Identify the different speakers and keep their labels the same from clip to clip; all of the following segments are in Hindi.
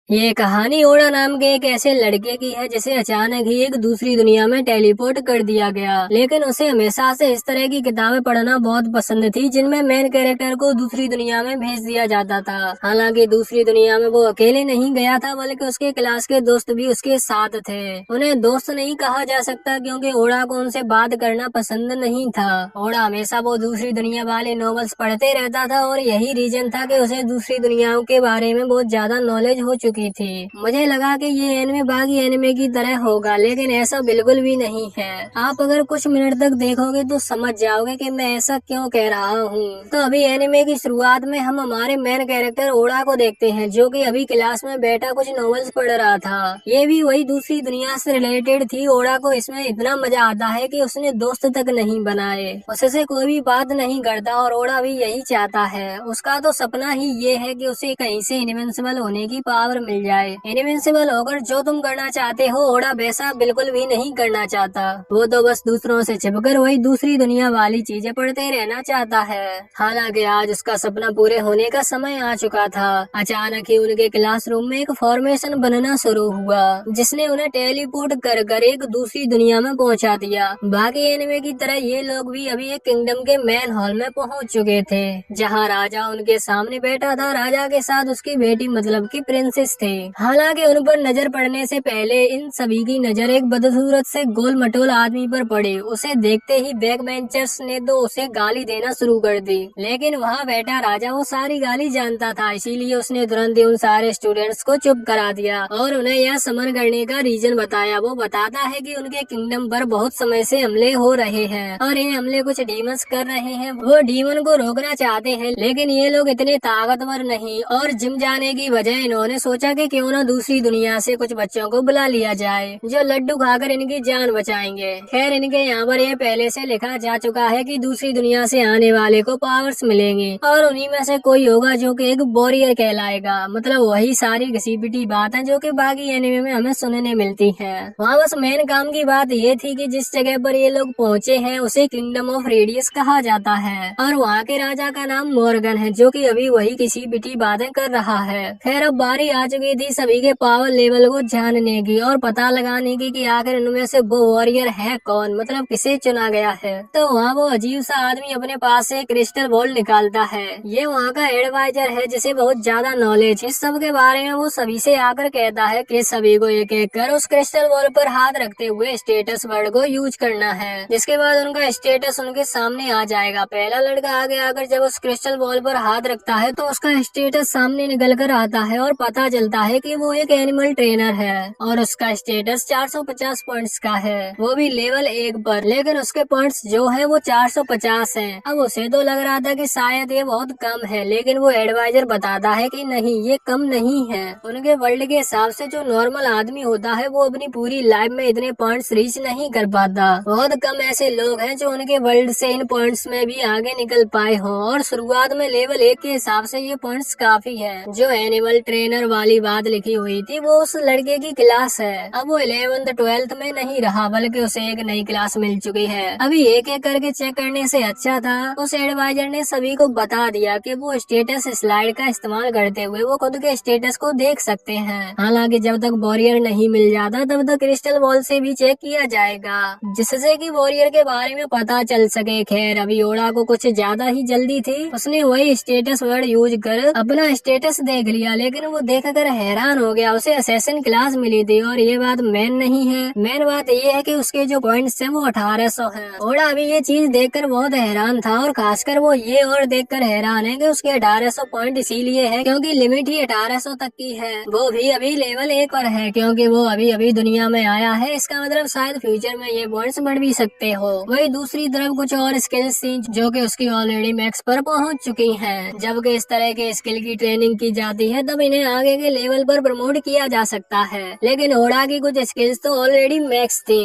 Speaker 1: ये कहानी ओड़ा नाम के एक ऐसे लड़के की है जिसे अचानक ही एक दूसरी दुनिया में टेलीपोर्ट कर दिया गया। लेकिन उसे हमेशा से इस तरह की किताबें पढ़ना बहुत पसंद थी जिनमें मेन कैरेक्टर को दूसरी दुनिया में भेज दिया जाता था। हालांकि दूसरी दुनिया में वो अकेले नहीं गया था बल्कि उसके क्लास के दोस्त भी उसके साथ थे। उन्हें दोस्त नहीं कहा जा सकता क्योंकि ओड़ा को उनसे बात करना पसंद नहीं था। ओड़ा हमेशा वो दूसरी दुनिया वाले नॉवेल्स पढ़ते रहता था और यही रीजन था कि उसे दूसरी दुनियाओं के बारे में बहुत ज्यादा नॉलेज हो चुकी थी। मुझे लगा कि ये एनिमे बाकी एनिमे की तरह होगा, लेकिन ऐसा बिल्कुल भी नहीं है। आप अगर कुछ मिनट तक देखोगे तो समझ जाओगे कि मैं ऐसा क्यों कह रहा हूँ। तो अभी एनिमे की शुरुआत में हम हमारे मेन कैरेक्टर ओड़ा को देखते हैं जो कि अभी क्लास में बैठा कुछ नॉवेल्स पढ़ रहा था। ये भी वही दूसरी दुनिया से रिलेटेड थी। ओड़ा को इसमें इतना मजा आता है कि उसने दोस्त तक नहीं बनाए, उससे कोई भी बात नहीं करता और ओड़ा भी यही चाहता है। उसका तो सपना ही ये है कि उसे कहीं से इनविंसिबल होने की पावर मिल जाए। इनविंसिबल होकर जो तुम करना चाहते हो ओड़ा वैसा बिल्कुल भी नहीं करना चाहता। वो तो बस दूसरों से छिपकर वही दूसरी दुनिया वाली चीजें पढ़ते रहना चाहता है। हालांकि आज उसका सपना पूरे होने का समय आ चुका था। अचानक ही उनके क्लासरूम में एक फॉर्मेशन बनना शुरू हुआ जिसने उन्हें टेलीपोर्ट कर कर एक दूसरी दुनिया में पहुंचा दिया। बाकी एनिमे की तरह ये लोग भी अभी एक किंगडम के मेन हॉल में पहुंच चुके थे जहां राजा उनके सामने बैठा था। राजा के साथ उसकी बेटी मतलब की प्रिंसेस थे। हालांकि उन पर नजर पड़ने से पहले इन सभी की नजर एक बदसूरत से गोल मटोल आदमी पर पड़ी। उसे देखते ही बैक बेंचर्स ने तो उसे गाली देना शुरू कर दी, लेकिन वहाँ बैठा राजा वो सारी गाली जानता था, इसीलिए उसने तुरंत ही उन सारे स्टूडेंट्स को चुप करा दिया और उन्हें यह समन करने का रीजन बताया। वो बताता है कि उनके किंगडम पर बहुत समय से हमले हो रहे हैं और ये हमले कुछ डीमंस कर रहे हैं। वो डीमन को रोकना चाहते हैं लेकिन ये लोग इतने ताकतवर नहीं और जिम जाने की वजह इन्होंने सोचा कि क्यों ना दूसरी दुनिया से कुछ बच्चों को बुला लिया जाए जो लड्डू खाकर इनकी जान बचाएंगे। खैर इनके यहाँ पर ये पहले से लिखा जा चुका है कि दूसरी दुनिया से आने वाले को पावर्स मिलेंगे और उन्हीं में से कोई होगा जो कि एक वॉरियर कहलाएगा। मतलब वही सारी घसी पिटी बात है जो कि बाकी एनिमे में हमें सुनने मिलती है। वहाँ बस मेन काम की बात ये थी कि जिस जगह पर ये लोग पहुँचे हैं उसे किंगडम ऑफ रेडियस कहा जाता है और वहाँ के राजा का नाम मॉर्गन है जो कि अभी वही किसी पिटी बातें कर रहा है। खैर अब बारी आ चुकी थी सभी के पावर लेवल को जानने की और पता लगाने की कि आखिर इनमें से वो वॉरियर है कौन, मतलब किसे चुना गया है। तो वहाँ वो अजीब सा आदमी अपने पास से क्रिस्टल बॉल निकालता है। ये वहाँ का एडवाइजर है जिसे बहुत ज्यादा नॉलेज इस सब के बारे में। वो सभी से आकर कहता है कि सभी को एक एक कर उस क्रिस्टल बॉल पर हाथ रखते हुए स्टेटस वर्ड को यूज करना है, जिसके बाद उनका स्टेटस उनके सामने आ जाएगा। पहला लड़का आगे आकर जब उस क्रिस्टल बॉल पर हाथ रखता है तो उसका स्टेटस सामने निकल कर आता है और पता चलता है कि वो एक एनिमल ट्रेनर है और उसका स्टेटस 450 पॉइंट्स का है, वो भी लेवल 1 पर। लेकिन उसके पॉइंट्स जो है वो 450 हैं। अब उसे तो लग रहा था कि शायद ये बहुत कम है, लेकिन वो एडवाइजर बताता है कि नहीं ये कम नहीं है। उनके वर्ल्ड के हिसाब से जो नॉर्मल आदमी होता है वो अपनी पूरी लाइफ में इतने पॉइंट्स रीच नहीं कर पाता। बहुत कम ऐसे लोग हैं जो उनके वर्ल्ड से इन पॉइंट्स में भी आगे निकल पाए हों और शुरुआत में लेवल 1 के हिसाब से ये पॉइंट्स काफी है। जो एनिमल ट्रेनर वाली बात लिखी हुई थी वो उस लड़के की क्लास है। अब वो 11th 12th में नहीं रहा बल्कि उसे एक नई क्लास मिल चुकी है। अभी एक एक करके चेक करने से अच्छा था उस एडवाइजर ने सभी को बता दिया कि वो स्टेटस स्लाइड का इस्तेमाल करते हुए वो खुद के स्टेटस को देख सकते हैं। हालांकि जब तक वॉरियर नहीं मिल जाता तब तक क्रिस्टल बॉल से भी चेक किया जाएगा जिससे कि वॉरियर के बारे में पता चल सके। खैर अभी ओड़ा को कुछ ज्यादा ही जल्दी थी। उसने वही स्टेटस वर्ड यूज कर अपना स्टेटस देख लिया, लेकिन वो देखकर हैरान हो गया। उसे असैसिन क्लास मिली थी और ये बात मेन नहीं है। मेन बात ये है कि उसके जो पॉइंट्स हैं वो 1800 हैं। ओड़ा अभी ये चीज देखकर बहुत हैरान था और खासकर वो ये और देखकर हैरान है कि उसके 1800 पॉइंट इसीलिए है क्योंकि लिमिट ही 1800 तक की है। वो भी अभी लेवल 1 पर है क्योंकि वो अभी अभी दुनिया में आया है। इसका मतलब शायद फ्यूचर में ये पॉइंट्स बढ़ भी सकते हो। वही दूसरी तरफ कुछ और स्किल्स थी जो कि उसकी ऑलरेडी मैक्स पर पहुंच चुकी हैं। जबकि इस तरह के स्किल की ट्रेनिंग की जाती है तब इन्हें आगे के लेवल पर प्रमोट किया जा सकता है, लेकिन ओड़ा की कुछ स्किल्स तो ऑलरेडी मैक्स थी।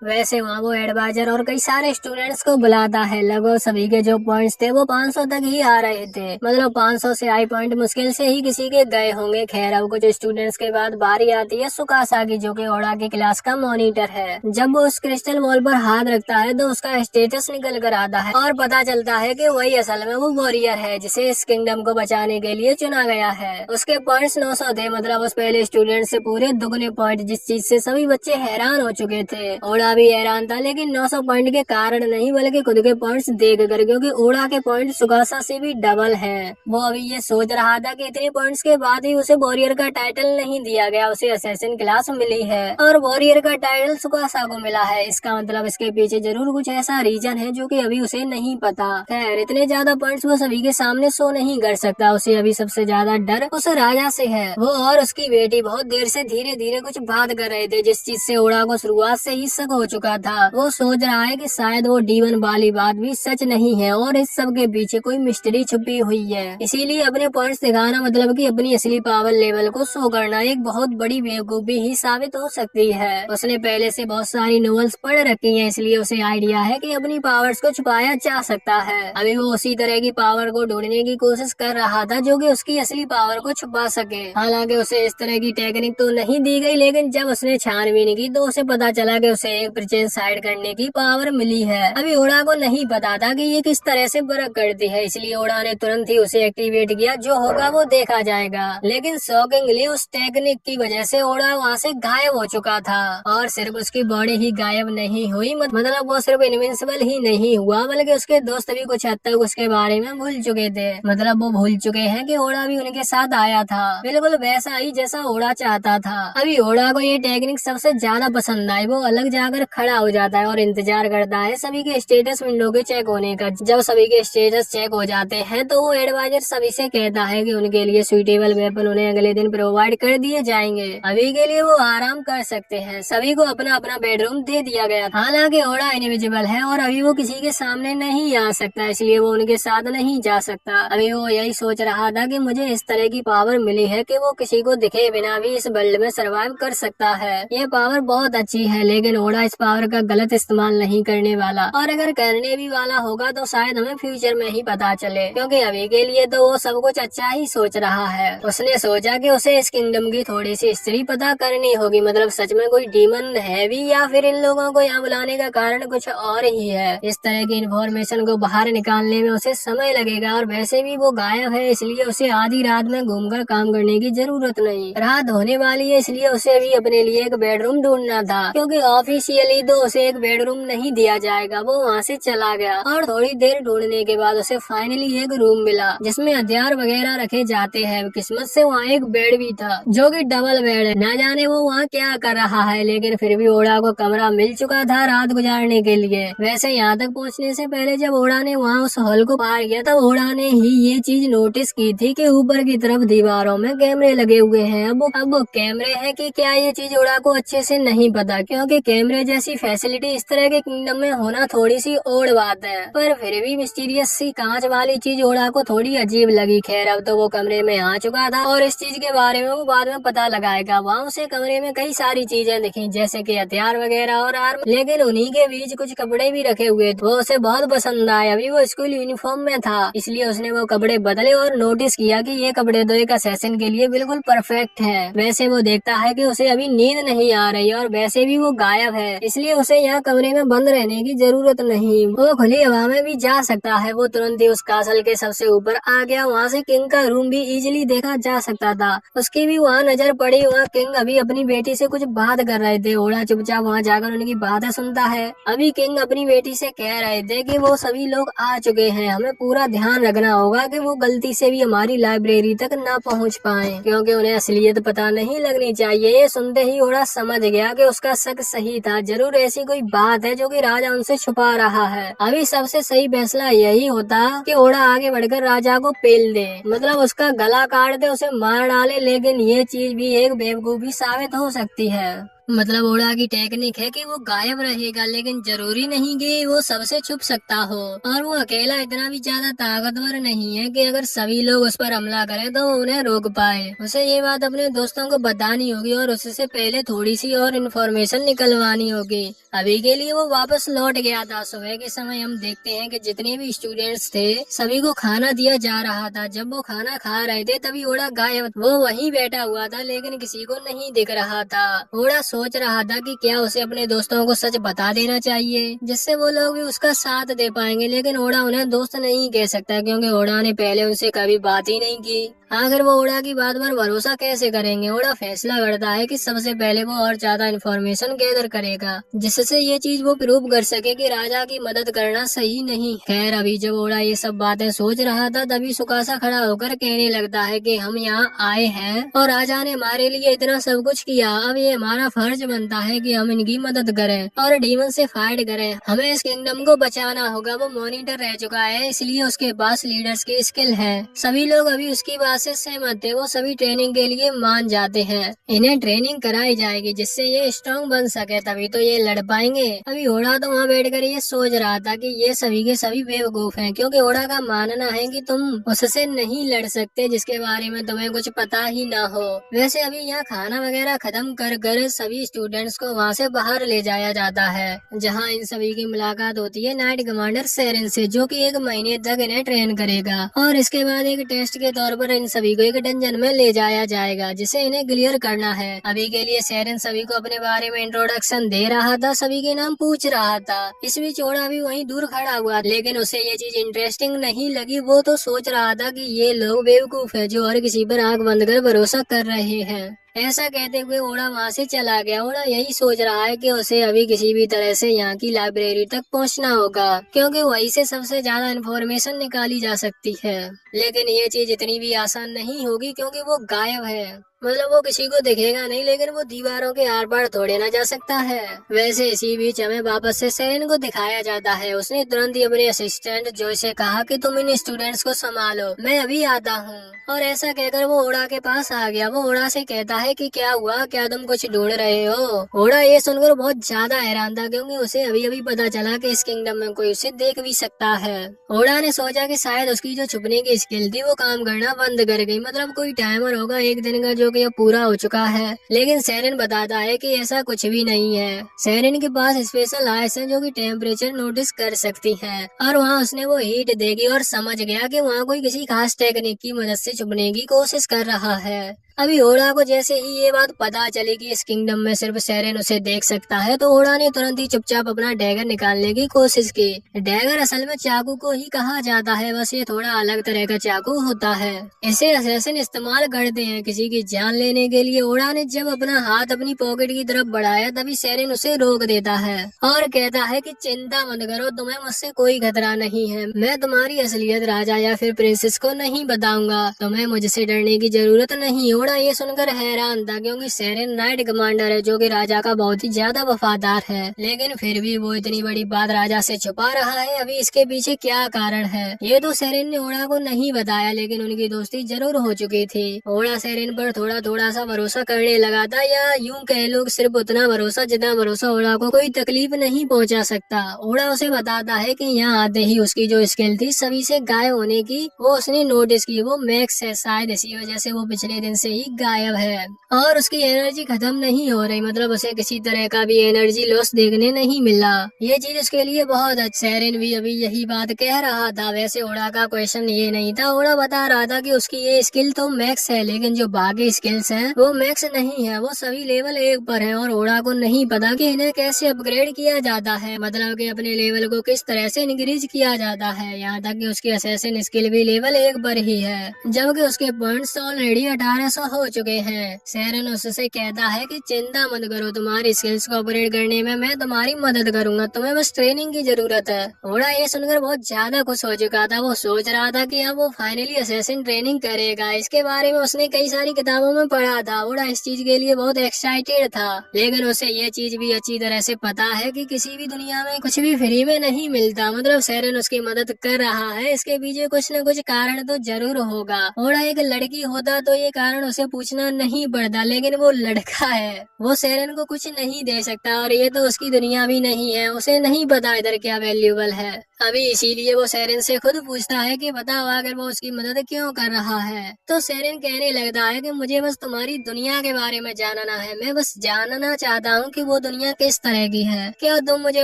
Speaker 1: वैसे वहाँ वो एडवाइजर और कई सारे स्टूडेंट्स को बुलाता है। लगभग सभी के जो पॉइंट्स थे वो 500 तक ही आ रहे थे, मतलब 500 से आई पॉइंट मुश्किल से ही किसी के गए होंगे। खैर अब कुछ स्टूडेंट्स के बाद बारी आती है सुकासा की, जो कि ओडा की क्लास का मॉनिटर है। जब वो उस क्रिस्टल बॉल पर हाथ रखता है तो उसका स्टेटस निकल कर आता है और पता चलता है कि वही असल में वो वॉरियर है जिसे इस किंगडम को बचाने के लिए चुना गया है। उसके पॉइंट्स 900 थे, मतलब उस पहले स्टूडेंट से पूरे दुगने पॉइंट, जिस चीज से सभी बच्चे हैरान हो चुके थे। ओडा भी हैरान था, लेकिन 900 पॉइंट के कारण नहीं बल्कि खुद के पॉइंट्स देख कर, क्योंकि ओडा के पॉइंट सुकासा से भी डबल है। वो अभी ये सोच रहा था कि इतने पॉइंट्स के बाद ही उसे वॉरियर का टाइटल नहीं दिया गया, उसे असैसिन क्लास मिली है और वॉरियर का टाइटल सुकासा को मिला है। इसका मतलब इसके पीछे जरूर कुछ ऐसा रीजन है जो कि अभी उसे नहीं पता। खैर इतने ज्यादा पॉइंट्स वो सभी के सामने शो नहीं कर सकता, उसे अभी सबसे ज्यादा डर उस राजा से है। वो और उसकी बेटी बहुत देर से धीरे धीरे कुछ बात कर रहे थे, जिस चीज से ओडा को शुरुआत से ही शक हो चुका था। वो सोच रहा है कि शायद वो डीवन वाली बात भी सच नहीं है और इस सब के पीछे कोई मिस्ट्री छुपी हुई है। इसीलिए अपने पॉइंट्स दिखाना, मतलब कि अपनी असली पावर लेवल को शो करना, एक बहुत बड़ी बेवकूफी ही साबित हो सकती है। उसने पहले से बहुत सारी नॉवेल्स पढ़ रखी है, इसलिए उसे आइडिया है कि अपनी पावर्स को छुपाया जा सकता है। अभी वो उसी तरह की पावर को ढूंढने की कोशिश कर रहा था जो कि उसकी असली पावर को छुपा सके। हालांकि उसे इस तरह की टेक्निक तो नहीं दी गई, लेकिन जब उसने छानबीन की तो उसे पता चला कि उसे एक प्रेजेंस हाइड करने की पावर मिली है। अभी ओडा को नहीं पता था कि ये किस तरह से वर्क करती है, इसलिए ओडा ने तुरंत ही उसे एक्टिवेट किया। जो होगा वो देखा जाएगा। लेकिन शॉकिंगली उस टेक्निक की वजह से ओडा वहाँ से गायब हो चुका था। और सिर्फ उसकी बॉडी ही गायब नहीं हुई, मतलब वो सिर्फ इनविंसिबल ही नहीं हुआ बल्कि उसके दोस्त भी कुछ हद तक उसके बारे में भूल चुके थे। मतलब वो भूल चुके हैं कि ओडा भी उनके साथ आया था, बिल्कुल वैसा ही जैसा ओडा चाहता था। अभी ओडा को ये टेक्निक सबसे ज्यादा पसंद आई। वो अलग जाकर खड़ा हो जाता है और इंतजार करता है सभी के स्टेटस विंडो के चेक होने का। जब सभी के स्टेटस चेक हो जाते हैं तो वो एडवाइजर सभी से कहता है कि उनके लिए सुइटेबल वेपन उन्हें अगले दिन प्रोवाइड कर दिए जाएंगे। अभी के लिए वो आराम कर सकते हैं। सभी को अपना अपना बेडरूम दे दिया गया। हालांकि ओडा इनविजिबल है और अभी वो किसी के सामने नहीं आ सकता, इसलिए वो उनके साथ नहीं जा सकता। अभी वो यही सोच रहा था कि मुझे इस तरह की पावर मिली है कि वो किसी को दिखे बिना भी इस वर्ल्ड में सर्वाइव कर सकता है। ये पावर बहुत अच्छी है, लेकिन ओडा इस पावर का गलत इस्तेमाल नहीं करने वाला, और अगर करने भी वाला होगा तो शायद हमें फ्यूचर में ही पता चले, क्योंकि अभी के लिए तो वो सब कुछ अच्छा ही सोच रहा है। उसने सोचा कि उसे इस किंगडम की थोड़ी सी हिस्ट्री पता करनी होगी, मतलब सच में कोई डीमन है भी या फिर इन लोगों को यहाँ बुलाने का कारण कुछ और ही है। इस तरह की इन्फॉर्मेशन को बाहर निकालने में उसे समय लगेगा, और वैसे भी वो गायब है, इसलिए उसे आधी रात में घूमकर काम करने की जरूरत नहीं। रात होने वाली है, इसलिए उसे अभी अपने लिए एक बेडरूम ढूंढना था, क्योंकि ऑफिशियली तो उसे एक बेडरूम नहीं दिया जाएगा। वो वहाँ से चला गया और थोड़ी देर ढूंढने के बाद उसे फाइनली एक रूम मिला जिसमें हथियार वगैरह रखे जाते हैं। किस्मत से वहाँ एक बेड भी था जो कि डबल बेड है। न जाने वो वहाँ क्या कर रहा है, लेकिन फिर भी ओडा को कमरा मिल चुका था रात गुजारने के लिए। वैसे यहाँ तक पहुँचने से पहले जब ओडा ने वहाँ उस हॉल को पार किया तब ओडा ने ही ये चीज नोटिस की थी कि ऊपर की तरफ दीवारों में कैमरे लगे हुए हैं। अब वो कैमरे हैं कि क्या, ये चीज ओडा को अच्छे से नहीं पता, क्योंकि कैमरे जैसी फैसिलिटी इस तरह के किंगडम में होना थोड़ी सी ओड बात है। पर फिर भी मिस्टीरियस सी कांच वाली चीज ओडा को थोड़ी अजीब लगी। खैर अब तो वो कमरे में आ चुका था और इस चीज के बारे में वो बाद में पता लगाएगा। वहाँ उसे कमरे में कई सारी चीजें दिखी, जैसे कि हथियार वगैरह और आर्म, लेकिन उन्हीं के बीच कुछ कपड़े भी रखे हुए थे। वो उसे बहुत पसंद आए। अभी वो स्कूल यूनिफॉर्म में था, इसलिए उसने वो कपड़े बदले और नोटिस किया कि ये कपड़े तो एक असेसिन के लिए बिल्कुल परफेक्ट है। वैसे वो देखता है कि उसे अभी नींद नहीं आ रही और वैसे भी वो गायब है, इसलिए उसे यहाँ कमरे में बंद रहने की जरूरत नहीं। वो खुली हवा में भी जा सकता है। वो तुरंत ही उस कासल के सबसे ऊपर आ गया। वहाँ से किंग का रूम भी इजीली देखा जा सकता था। उसकी भी वहाँ नजर पड़ी। वहाँ किंग अभी अपनी बेटी से कुछ बात कर रहे थे। ओडा चुपचाप वहाँ जाकर उनकी बातें सुनता है। अभी किंग अपनी बेटी से कह रहे थे कि वो सभी लोग आ चुके हैं, हमें पूरा ध्यान रखना होगा कि वो गलती से भी हमारी लाइब्रेरी तक ना पहुँच पाए, क्योंकि उन्हें असलियत पता नहीं लगनी चाहिए। ये सुनते ही ओडा समझ गया कि उसका शक सही था। जरूर ऐसी कोई बात है जो कि राजा उनसे छुपा रहा है। अभी सबसे सही फैसला यही होता कि ओडा आगे बढ़कर राजा को पेल दे, मतलब उसका गला काट दे, उसे मार डाले। लेकिन ये चीज भी एक बेवकूफी साबित हो सकती है। मतलब ओड़ा की टेक्निक है कि वो गायब रहेगा, लेकिन जरूरी नहीं कि वो सबसे छुप सकता हो। और वो अकेला इतना भी ज्यादा ताकतवर नहीं है कि अगर सभी लोग उस पर हमला करें तो वो उन्हें रोक पाए। उसे ये बात अपने दोस्तों को बतानी होगी और उससे पहले थोड़ी सी और इन्फॉर्मेशन निकलवानी होगी। अभी के लिए वो वापस लौट गया था। सुबह के समय हम देखते हैं कि जितने भी स्टूडेंट्स थे सभी को खाना दिया जा रहा था। जब वो खाना खा रहे थे तभी ओड़ा गायब, वो वहीं बैठा हुआ था लेकिन किसी को नहीं दिख रहा था। ओड़ा सोच रहा था कि क्या उसे अपने दोस्तों को सच बता देना चाहिए जिससे वो लोग भी उसका साथ दे पाएंगे, लेकिन ओड़ा उन्हें दोस्त नहीं कह सकता क्योंकि ओड़ा ने पहले उनसे कभी बात ही नहीं की। आखिर वो ओड़ा की बात पर भरोसा कैसे करेंगे। ओड़ा फैसला करता है कि सबसे पहले वो और ज्यादा इन्फॉर्मेशन गैदर करेगा जिससे ये चीज वो प्रूव कर सके कि राजा की मदद करना सही नहीं। खैर अभी जब ओड़ा ये सब बातें सोच रहा था तभी सुकासा खड़ा होकर कहने लगता है कि हम यहाँ आए हैं और राजा ने हमारे लिए इतना सब कुछ किया, अब ये हमारा फर्ज बनता है कि हम इनकी मदद करें और डीमन से फाइट करें। हमें इस किंगडम को बचाना होगा। वो मॉनिटर रह चुका है इसलिए उसके पास लीडर्स की स्किल है। सभी लोग अभी उसकी बात से सहमत थे। वो सभी ट्रेनिंग के लिए मान जाते हैं। इन्हें ट्रेनिंग कराई जाएगी जिससे ये स्ट्रॉन्ग बन सके, तभी तो ये लड़ पाएंगे। अभी ओड़ा तो वहाँ बैठकर ये सोच रहा था कि ये सभी के सभी बेवकूफ हैं क्योंकि ओड़ा का मानना है कि तुम उससे नहीं लड़ सकते जिसके बारे में तुम्हें कुछ पता ही ना हो। वैसे अभी यहाँ खाना वगैरह खत्म कर सभी स्टूडेंट्स को वहाँ से बाहर ले जाया जाता है जहाँ इन सभी की मुलाकात होती है नाइट कमांडर सेरेन से, जो कि 1 महीने तक इन्हें ट्रेन करेगा और इसके बाद एक टेस्ट के तौर पर इन सभी को एक डंजन में ले जाया जाएगा जिसे इन्हें क्लियर करना है। अभी के लिए सेरेन सभी को अपने बारे में इंट्रोडक्शन दे रहा था, सभी के नाम पूछ रहा था। इस बीच ओड़ा भी वहीं दूर खड़ा हुआ लेकिन उसे ये चीज इंटरेस्टिंग नहीं लगी। वो तो सोच रहा था कि ये लोग बेवकूफ है जो हर किसी पर आंख बंद कर भरोसा कर रहे हैं। ऐसा कहते हुए ओड़ा वहाँ से चला गया। ओड़ा यही सोच रहा है कि उसे अभी किसी भी तरह से यहाँ की लाइब्रेरी तक पहुँचना होगा क्योंकि वहीं से सबसे ज्यादा इन्फॉर्मेशन निकाली जा सकती है। लेकिन ये चीज इतनी भी आसान नहीं होगी क्योंकि वो गायब है। मतलब वो किसी को दिखेगा नहीं लेकिन वो दीवारों के आर पार थोड़े ना जा सकता है। वैसे इसी बीच हमें वापस से सेरेन को दिखाया जाता है। उसने तुरंत ही अपने असिस्टेंट जो से कहा कि तुम इन स्टूडेंट्स को संभालो, मैं अभी आता हूँ। और ऐसा कहकर वो ओड़ा के पास आ गया। वो ओड़ा से कहता है कि क्या हुआ, क्या तुम कुछ ढूंढ रहे हो। ओड़ा ये सुनकर बहुत ज्यादा हैरान था क्योंकि उसे अभी अभी पता चला कि इस किंगडम में कोई उसे देख भी सकता है। ओड़ा ने सोचा कि शायद उसकी जो छुपने की स्किल थी वो काम करना बंद कर गई। मतलब कोई टाइमर होगा 1 दिन का जो कि अब पूरा हो चुका है। लेकिन सेरेन बताता है कि ऐसा कुछ भी नहीं है। सेरेन के पास स्पेशल आइस है जो कि टेम्परेचर नोटिस कर सकती है और वहाँ उसने वो हीट देखी और समझ गया कि वहाँ कोई किसी खास टेक्निक की मदद से छुपने की कोशिश कर रहा है। अभी ओड़ा को जैसे ही ये बात पता चली कि इस किंगडम में सिर्फ सेरेन उसे देख सकता है तो ओड़ा ने तुरंत ही चुपचाप अपना डैगर निकालने की कोशिश की। डैगर असल में चाकू को ही कहा जाता है, बस ये थोड़ा अलग तरह का चाकू होता है। इसे असैसिन इस्तेमाल करते हैं किसी की जान लेने के लिए। ओड़ा ने जब अपना हाथ अपनी पॉकेट की तरफ बढ़ाया तभी सेरेन उसे रोक देता है और कहता है कि चिंता मत करो, तुम्हें मुझसे कोई खतरा नहीं है। मैं तुम्हारी असलियत राजा या फिर प्रिंसेस को नहीं बताऊंगा, तुम्हें मुझसे डरने की जरूरत नहीं। ओड़ा ये सुनकर हैरान था क्योंकि सेरेन नाइट कमांडर है जो कि राजा का बहुत ही ज्यादा वफादार है, लेकिन फिर भी वो इतनी बड़ी बात राजा से छुपा रहा है। अभी इसके पीछे क्या कारण है ये तो सेरेन ने ओड़ा को नहीं बताया, लेकिन उनकी दोस्ती जरूर हो चुकी थी। ओड़ा सेरेन पर थोड़ा थोड़ा सा भरोसा करने लगा था, या यूं कह लो सिर्फ उतना भरोसा जितना भरोसा ओड़ा को कोई तकलीफ नहीं पहुंचा सकता। ओड़ा उसे बताता है कि यहाँ आते ही उसकी जो स्किल थी सभी से गायब होने की वो उसने नोटिस की। वो मैक्स है, शायद इसी वजह से वो पिछले दिन से ही गायब है और उसकी एनर्जी खत्म नहीं हो रही। मतलब उसे किसी तरह का भी एनर्जी लॉस देखने नहीं मिला। ये चीज उसके लिए बहुत अच्छा। सेरेन भी अभी यही बात कह रहा था। वैसे ओड़ा का क्वेश्चन ये नहीं था, ओड़ा बता रहा था कि उसकी ये स्किल तो मैक्स है लेकिन जो बाकी स्किल्स हैं वो मैक्स नहीं है, वो सभी लेवल 1 पर है और ओड़ा को नहीं पता कि इन्हें कैसे अपग्रेड किया जाता है। मतलब कि अपने लेवल को किस तरह से इंक्रीज किया जाता है। यहाँ तक कि उसकी असैसिन स्किल भी लेवल 1 पर ही है जबकि उसके पॉइंट्स ऑलरेडी 1800 हो चुके हैं। सेरेन उससे कहता है कि चिंता मत करो, तुम्हारी स्किल्स को अपग्रेड करने में मैं तुम्हारी मदद करूंगा, तुम्हें बस ट्रेनिंग की जरूरत है। ओड़ा ये सुनकर बहुत ज्यादा खुश हो चुका था। वो सोच रहा था कि अब वो फाइनली असैसिन ट्रेनिंग करेगा। इसके बारे में उसने कई सारी किताबों में पढ़ा था। ओड़ा इस चीज के लिए बहुत एक्साइटेड था, लेकिन उसे ये चीज भी अच्छी तरह से पता है कि किसी भी दुनिया में कुछ भी फ्री में नहीं मिलता। मतलब सेरेन उसकी मदद कर रहा है, इसके पीछे कुछ न कुछ कारण तो जरूर होगा। ओड़ा एक लड़की होता तो ये कारण उसे पूछना नहीं पड़ता, लेकिन वो लड़का है, वो सेरेन को कुछ नहीं दे सकता और ये तो उसकी दुनिया भी नहीं है, उसे नहीं पता इधर क्या वैल्यूबल है। अभी इसीलिए वो सेरेन से खुद पूछता है कि बताओ आखिर वो उसकी मदद क्यों कर रहा है। तो सेरेन कहने लगता है कि मुझे बस तुम्हारी दुनिया के बारे में जानना है, मैं बस जानना चाहता हूँ कि वो दुनिया किस तरह की है, क्या तुम मुझे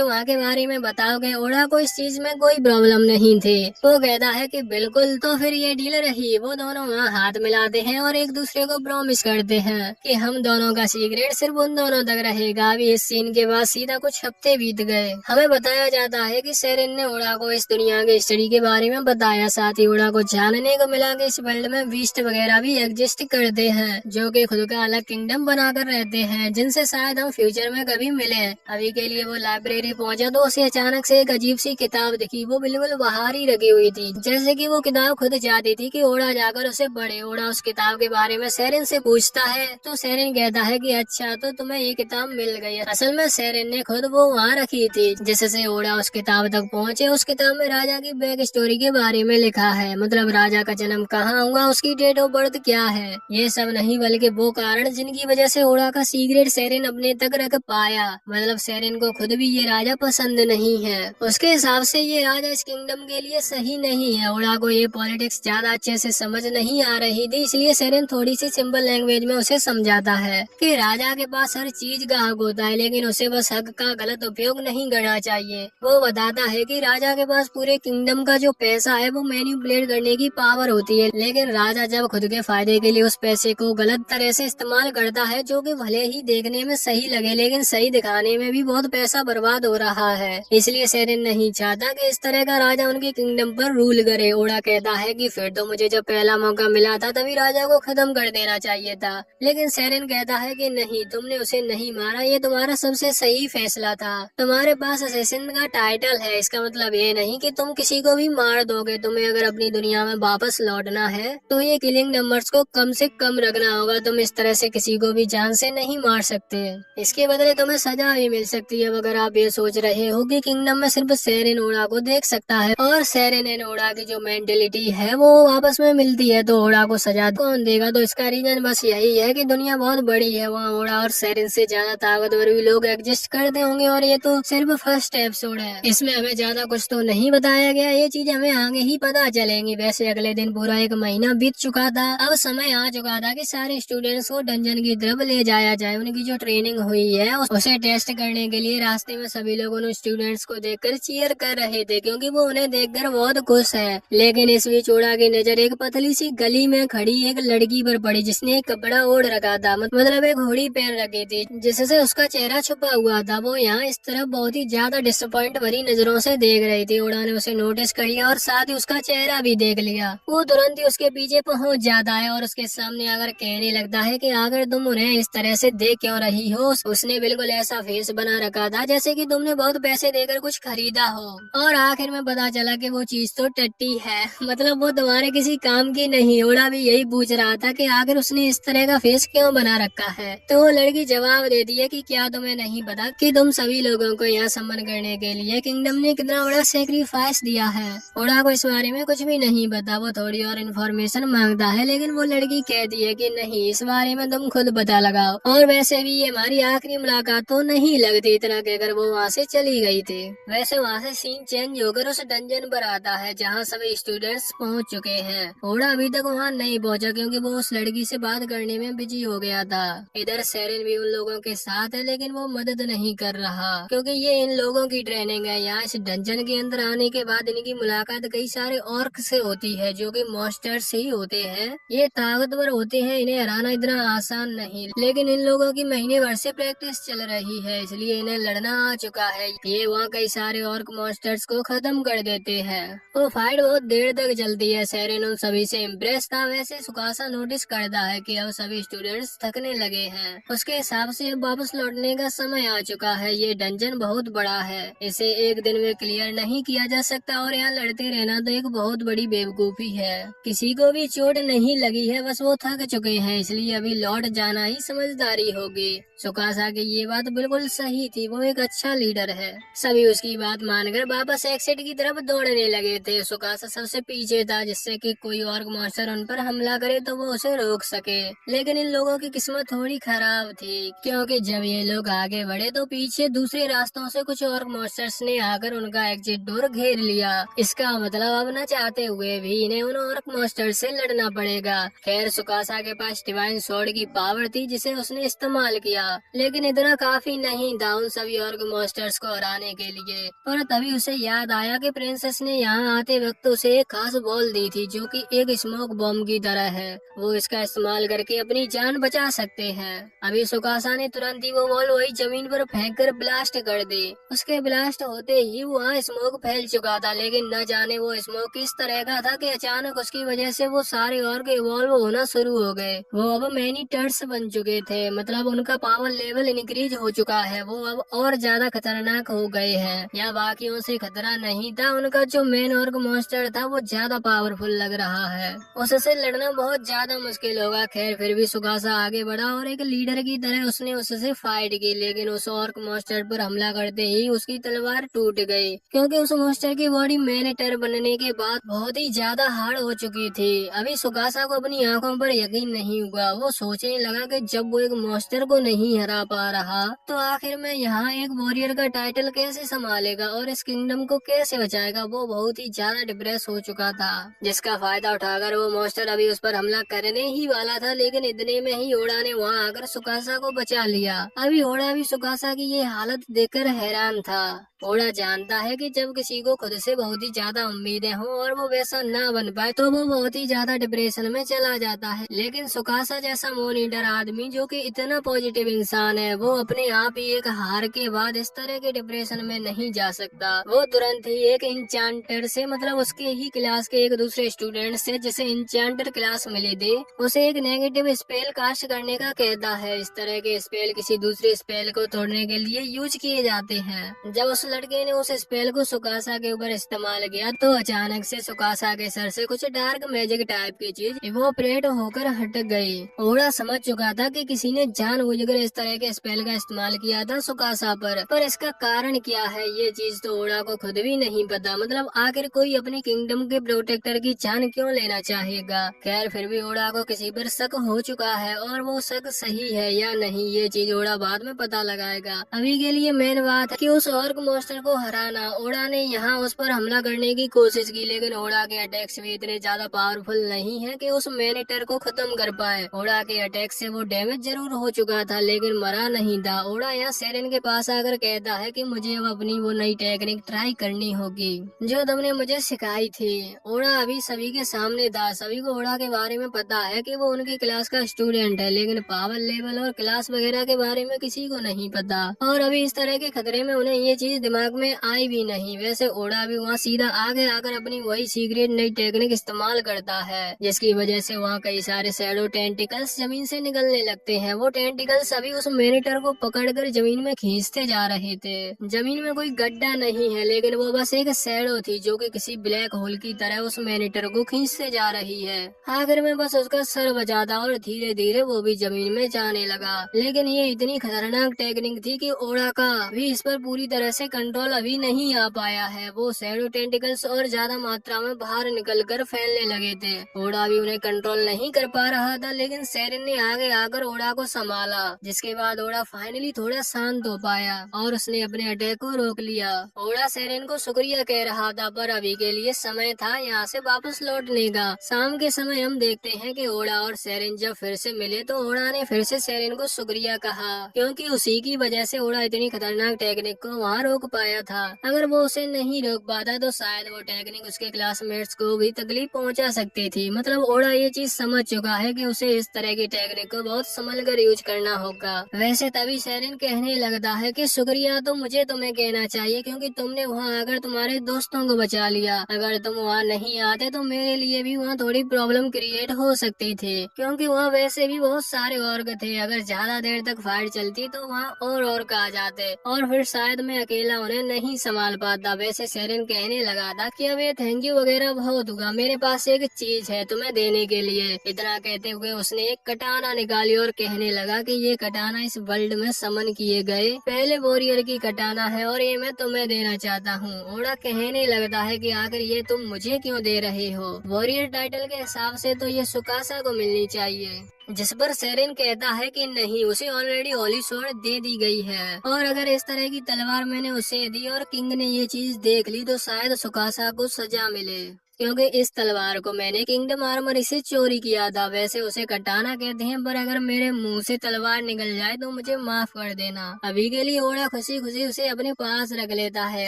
Speaker 1: वहाँ के बारे में बताओगे। ओड़ा को इस चीज में कोई प्रॉब्लम नहीं थी, वो कहता है कि बिल्कुल। तो फिर ये डील रही, वो दोनों वहाँ हाथ मिलाते हैं और एक दूसरे को प्रॉमिस करते हैं कि हम दोनों का सीक्रेट सिर्फ उन दोनों तक रहेगा। अभी इस सीन के बाद सीधा कुछ हफ्ते बीत गए। हमें बताया जाता है कि सेरेन ने ओड़ा को इस दुनिया के हिस्ट्री के बारे में बताया, साथ ही ओड़ा को जानने को मिला कि इस वर्ल्ड में बीस्ट वगैरह भी एग्जिस्ट करते हैं जो कि खुद का अलग किंगडम बनाकर रहते हैं, जिनसे शायद हम फ्यूचर में कभी मिले। अभी के लिए वो लाइब्रेरी पहुंचा तो उसे अचानक से एक अजीब सी किताब दिखी, वो बिल्कुल बाहर ही रखी हुई थी, जैसे कि वो किताब खुद चाहती थी कि ओड़ा जाकर उसे पढ़े। ओड़ा उस किताब के बारे में सेरेन से पूछता है तो सेरेन कहता है कि अच्छा, तो तुम्हें ये किताब मिल गई। असल में सेरेन ने खुद वो वहाँ रखी थी। जिससे ओड़ा उस किताब तक पहुँचे, उस किताब में राजा की बैक स्टोरी के बारे में लिखा है, मतलब राजा का जन्म कहाँ हुआ, उसकी डेट ऑफ बर्थ क्या है, ये सब नहीं बल्कि वो कारण जिनकी वजह से ओड़ा का सीक्रेट सेरेन अपने तक रख पाया। मतलब सेरेन को खुद भी ये राजा पसंद नहीं है, उसके हिसाब से ये राजा इस किंगडम के लिए सही नहीं है। ओड़ा को ये पॉलिटिक्स ज्यादा अच्छे से समझ नहीं आ रही थी, इसलिए सेरेन थोड़ी सी सिंपल लैंग्वेज में उसे समझाता है कि राजा के पास हर चीज का हक होता है, लेकिन उसे बस हक का गलत उपयोग नहीं करना चाहिए। वो बताता है कि राजा के पास पूरे किंगडम का जो पैसा है वो मैनिपुलेट करने की पावर होती है, लेकिन राजा जब खुद के फायदे के लिए उस पैसे को गलत तरह से इस्तेमाल करता है, जो कि भले ही देखने में सही लगे लेकिन सही दिखाने में भी बहुत पैसा बर्बाद हो रहा है। इसलिए सेरेन नहीं चाहता कि इस तरह का राजा उनके किंगडम पर रूल करे। ओड़ा कहता है कि फिर तो मुझे जब पहला मौका मिला था तभी राजा को खत्म कर देना चाहिए था, लेकिन सेरेन कहता है कि नहीं, तुमने उसे नहीं मारा, ये तुम्हारा सबसे सही फैसला था। तुम्हारे पास असैसिन का टाइटल है, इसका मतलब ये नहीं कि तुम किसी को भी मार दोगे। तुम्हें अगर अपनी दुनिया में वापस लौटना है तो ये किलिंग नंबर्स को कम से कम रखना होगा। तुम इस तरह से किसी को भी जान से नहीं मार सकते, इसके बदले तुम्हें सजा भी मिल सकती है। अगर आप ये सोच रहे हो कि किंगडम में सिर्फ सेरेन ओड़ा को देख सकता है और सेरेन एंड ओड़ा की जो मेंटेलिटी है वो आपस में मिलती है, तो ओड़ा को सजा कौन देगा? तो इसका रीजन बस यही है कि दुनिया बहुत बड़ी है, वहाँ ओड़ा और सेरेन से ज्यादा ताकतवर भी लोग एग्जिस्ट करते होंगे और ये तो सिर्फ फर्स्ट एपिसोड है, इसमें हमें ज्यादा कुछ तो नहीं बताया गया, ये चीज हमें आगे ही पता चलेंगी। वैसे अगले दिन पूरा एक महीना बीत चुका था, अब समय आ चुका था कि सारे स्टूडेंट्स को डंजन की तरफ ले जाया जाए। उनकी जो ट्रेनिंग हुई है उसे टेस्ट करने के लिए रास्ते में सभी लोग उन स्टूडेंट्स को देखकर चीयर कर रहे थे, क्योंकि वो उन्हें देखकर बहुत खुश है। लेकिन इस बीच ओड़ा की नजर एक पतली सी गली में खड़ी एक लड़की पर पड़ी, जिसने एक कपड़ा ओढ़ रखा था, मतलब एक हुडी पहन रखी थी, जिससे उसका चेहरा छुपा हुआ था। वो यहाँ इस तरफ बहुत ही ज्यादा डिसअपॉइंट भरी नजरों से देख रही थी। ओड़ा ने उसे नोटिस कर लिया और साथ ही उसका चेहरा भी देख लिया। वो तुरंत ही उसके पीछे पहुंच जाता है और उसके सामने आकर कहने लगता है कि आखिर तुम उन्हें इस तरह से देख क्यों रही हो? उसने बिल्कुल ऐसा फेस बना रखा था जैसे कि तुमने बहुत पैसे देकर कुछ खरीदा हो, और आखिर में पता चला कि वो चीज तो टट्टी है, मतलब वो तुम्हारे किसी काम की नहीं। ओड़ा भी यही पूछ रहा था कि आखिर उसने इस तरह का फेस क्यों बना रखा है। तो वो लड़की जवाब देती है कि क्या तुम्हें नहीं पता कि तुम सभी लोगों को यहाँ सम्मान करने के लिए किंगडम ने कितना बड़ा सेक्रीफाइस दिया है। ओड़ा को इस बारे में कुछ भी नहीं पता, वो थोड़ी और इन्फॉर्मेशन मांगता है, लेकिन वो लड़की कहती है कि नहीं, इस बारे में तुम खुद पता लगाओ, और वैसे भी ये हमारी आखिरी मुलाकात तो नहीं लगती। इतना कहकर वो वहाँ से चली गई थी। वैसे वहाँ से सीन चेंज होकर उस डंजन पर आता है जहाँ सभी स्टूडेंट्स पहुँच चुके हैं। ओड़ा अभी तक वहाँ नहीं पहुँचा क्योंकि वो उस लड़की से बात करने में बिजी हो गया था। इधर सेरेन भी उन लोगों के साथ है, लेकिन वो मदद नहीं कर रहा क्योंकि ये इन लोगों की ट्रेनिंग है। यहाँ इस डंजन के अंदर आने के बाद इनकी मुलाकात कई सारे ऑर्क से होती है, जो कि मॉन्स्टर्स ही होते हैं। ये ताकतवर होते हैं, इन्हें हराना इतना आसान नहीं, लेकिन इन लोगों की महीने भर से प्रैक्टिस चल रही है, इसलिए इन्हें लड़ना आ चुका है। ये वहाँ कई सारे ऑर्क मॉन्स्टर्स को खत्म कर देते हैं। वो फाइट बहुत देर तक चलती है। सेरेन उन सभी से इम्प्रेस था। वैसे सुकासा नोटिस करता है कि अब सभी स्टूडेंट्स थकने लगे हैं, उसके हिसाब से अब वापस लौटने का समय आ चुका है। ये डंजन बहुत बड़ा है, इसे एक दिन में क्लियर नहीं किया जा सकता और यहाँ लड़ते रहना तो एक बहुत बड़ी बेवकूफी है। किसी को भी चोट नहीं लगी है, बस वो थक चुके हैं, इसलिए अभी लौट जाना ही समझदारी होगी। सुकासा की ये बात बिल्कुल सही थी, वो एक अच्छा लीडर है। सभी उसकी बात मानकर वापस एग्जिट की तरफ दौड़ने लगे थे। सुकासा सबसे पीछे था, जिससे कि कोई और मॉन्स्टर उन पर हमला करे तो वो उसे रोक सके। लेकिन इन लोगों की किस्मत थोड़ी खराब थी, क्योंकि जब ये लोग आगे बढ़े तो पीछे दूसरे रास्तों से कुछ और मॉन्स्टर्स ने आकर उनका एग्जिट डोर घेर लिया। इसका मतलब अब न चाहते हुए भी इन्हें उन और मॉन्स्टर से लड़ना पड़ेगा। खैर सुकासा के पास डिवाइन स्वॉर्ड की पावर थी, जिसे उसने इस्तेमाल किया, लेकिन इतना काफी नहीं था उन सभी और मॉन्स्टर्स को हराने के लिए। और तभी उसे याद आया कि प्रिंसेस ने यहाँ आते वक्त उसे एक खास बॉल दी थी, जो कि एक स्मोक बॉम्ब की तरह है। वो इसका इस्तेमाल करके अपनी जान बचा सकते हैं। अभी सुकासा ने तुरंत ही वो बॉल वही जमीन पर फेंक कर ब्लास्ट कर दी। उसके ब्लास्ट होते ही वहाँ स्मोक फैल चुका था, लेकिन न जाने वो स्मोक किस तरह का था कि अचानक उसकी वजह से वो सारे ऑर्ग इवॉल्व होना शुरू हो गए। वो अब मैनी टर्स बन चुके थे, मतलब उनका पावर लेवल इंक्रीज हो चुका है। वो अब और ज्यादा खतरनाक हो गए हैं। या बाकियों से खतरा नहीं था, उनका जो मेन ऑर्ग मॉन्स्टर था वो ज्यादा पावरफुल लग रहा है। उससे लड़ना बहुत ज्यादा मुश्किल होगा। खैर फिर भी सुकासा आगे बढ़ा और एक लीडर की तरह उसने उससे फाइट की, लेकिन उस ऑर्क मॉन्स्टर पर हमला करते ही उसकी तलवार टूट गई, क्योंकि उस मॉन्स्टर की बॉडी मैनेटर बनने के बाद बहुत ही ज्यादा हार्ड हो चुकी थी। अभी सुकासा को अपनी आंखों पर यकीन नहीं हुआ। वो सोचने लगा कि जब वो एक मॉन्स्टर को नहीं हरा पा रहा तो आखिर में यहाँ एक वॉरियर का टाइटल कैसे संभालेगा और इस किंगडम को कैसे बचाएगा। वो बहुत ही ज्यादा डिप्रेस हो चुका था, जिसका फायदा उठाकर वो मॉन्स्टर अभी उस पर हमला करने ही वाला था, लेकिन इतने में ही ओड़ा ने वहाँ आकर सुकासा को बचा लिया। अभी ओड़ा भी सुकासा की ये हालत देखकर हैरान था। ओड़ा जानता है कि जब किसी को खुद से बहुत ही ज्यादा उम्मीदें हों और वो वैसा ना बन पाए तो वो बहुत ही ज्यादा डिप्रेशन में चला जाता है। लेकिन सुकासा जैसा मोनीटर आदमी जो कि इतना पॉजिटिव इंसान है, वो अपने आप ही एक हार के बाद इस तरह के डिप्रेशन में नहीं जा सकता। वो तुरंत ही एक इंचांटर से, मतलब उसके ही क्लास के एक दूसरे स्टूडेंट से जिसे इंचांटर क्लास मिली थी, उसे एक नेगेटिव स्पेल कास्ट करने का कहता है। इस तरह के स्पेल किसी दूसरे स्पेल को तोड़ने के लिए यूज किए जाते हैं। जब उस लड़के ने उस स्पेल को सुकासा के ऊपर इस्तेमाल किया तो अचानक से सुकासा के सर से कुछ डार्क मैजिक टाइप की चीज इवोपरेट होकर हट गई। ओड़ा समझ चुका था कि किसी ने जानबूझकर इस तरह के स्पेल का इस्तेमाल किया था सुकासा पर इसका कारण क्या है ये चीज तो ओड़ा को खुद भी नहीं पता। मतलब आखिर कोई अपने किंगडम के प्रोटेक्टर की जान क्यों लेना चाहेगा। खैर फिर भी ओड़ा को किसी पर शक हो चुका है, और वो शक सही है या नहीं ये चीज ओड़ा बाद में पता लगाएगा। अभी के लिए मेन बात है कि उस ऑर्क मॉन्स्टर को हराना। ओड़ा ने यहाँ उस पर हमला करने की कोशिश की, लेकिन ओड़ा के अटैक्स भी इतने ज्यादा पावरफुल नहीं है कि उस मैनेटर को खत्म कर पाए। ओड़ा के अटैक से वो डैमेज जरूर हो चुका था, लेकिन मरा नहीं था। ओड़ा यहाँ सेरेन के पास आकर कहता है कि मुझे अब अपनी वो नई टेक्निक ट्राई करनी होगी जो तुमने मुझे सिखाई थी। ओड़ा अभी सभी के सामने था। सभी को ओड़ा के बारे में पता है कि वो उनकी क्लास का स्टूडेंट है, लेकिन पावर लेवल और क्लास वगैरह के बारे में किसी को नहीं पता। और अभी इस तरह के खतरे में उन्हें ये चीज दिमाग में आई भी नहीं। वैसे ओड़ा भी वहाँ सीधा आगे आकर अपनी वही सीक्रेट नई टेक्निक इस्तेमाल करता है, जिसकी वजह से वहाँ कई सारे शैडो टेंटिकल्स जमीन से निकलने लगते हैं। वो टेंटिकल्स अभी उस मैनेटर को पकड़कर जमीन में खींचते जा रहे थे। जमीन में कोई गड्ढा नहीं है, लेकिन वो बस एक शैडो थी जो कि किसी ब्लैक होल की तरह उस मैनेटर को खींचते जा रही है। आखिर में बस उसका सर बचा था और धीरे धीरे वो भी जमीन में जाने लगा। लेकिन ये इतनी खतरनाक टेक्निक थी कि ओड़ा का भी इस पर पूरी तरह से कंट्रोल अभी नहीं आ पाया है। वो शैडो टेंटिकल्स और ज्यादा मात्रा में बाहर निकलकर फैलने लगे थे। ओड़ा भी उन्हें कंट्रोल नहीं कर पा रहा था, लेकिन सेरेन ने आगे आकर ओड़ा को संभाला, जिसके बाद ओड़ा फाइनली थोड़ा शांत हो पाया और उसने अपने अटैक को रोक लिया। ओड़ा सेरेन को शुक्रिया कह रहा था, पर अभी के लिए समय था यहाँ से वापस लौटने का। शाम के समय हम देखते हैं कि ओड़ा और सेरेन जब फिर से मिले तो ओड़ा ने फिर से सेरेन को शुक्रिया कहा, क्योंकि उसी की वजह से ओड़ा इतनी खतरनाक टेक्निक को वहाँ रोक पाया था। अगर वो उसे नहीं रोक पाता तो शायद वो टेक्निक उसके क्लासमेट्स को भी तकलीफ पहुँचा सकती थी। मतलब ओड़ा ये चीज समझ चुका है कि उसे इस तरह की टेक्निक को बहुत संभल कर यूज करना होगा। वैसे तभी सेरेन कहने लगता है कि शुक्रिया तो मुझे तुम्हें कहना चाहिए, क्योंकि तुमने वहाँ आकर तुम्हारे दोस्तों को बचा लिया। अगर तुम वहाँ नहीं आते तो मेरे लिए भी वहाँ थोड़ी प्रॉब्लम क्रिएट हो सकती थी, क्योंकि वहाँ वैसे भी बहुत सारे ऑर्ग थे। अगर ज्यादा देर तक फाइट चलती तो वहाँ और ऑर्ग आ जाते और फिर शायद मैं अकेला उन्हें नहीं संभाल पाता। वैसे सेरेन कहने लगा था कि अब ये थैंक यू वगैरह बहुत हुआ, मेरे पास एक चीज है तुम्हें देने के लिए। इतना कहते हुए उसने एक कटाना निकाली और कहने लगा कि ये कटाना इस वर्ल्ड में समन किए गए पहले वॉरियर की कटाना है और ये मैं तुम्हें देना चाहता हूँ। ओड़ा कहने लगता है कि आखिर ये तुम मुझे क्यों दे रहे हो? वॉरियर टाइटल के हिसाब से तो ये सुकासा को मिलनी चाहिए। जिस पर सेरेन कहता है कि नहीं, उसे ऑलरेडी होली स्वॉर्ड दे दी गई है और अगर इस तरह की तलवार मैंने उसे दी और किंग ने ये चीज देख ली तो शायद सुकासा को सजा मिले, क्योंकि इस तलवार को मैंने किंगडम आर्मर से चोरी किया था। वैसे उसे कटाना कहते हैं, पर अगर मेरे मुंह से तलवार निकल जाए तो मुझे माफ कर देना। अभी के लिए ओड़ा खुशी खुशी उसे अपने पास रख लेता है।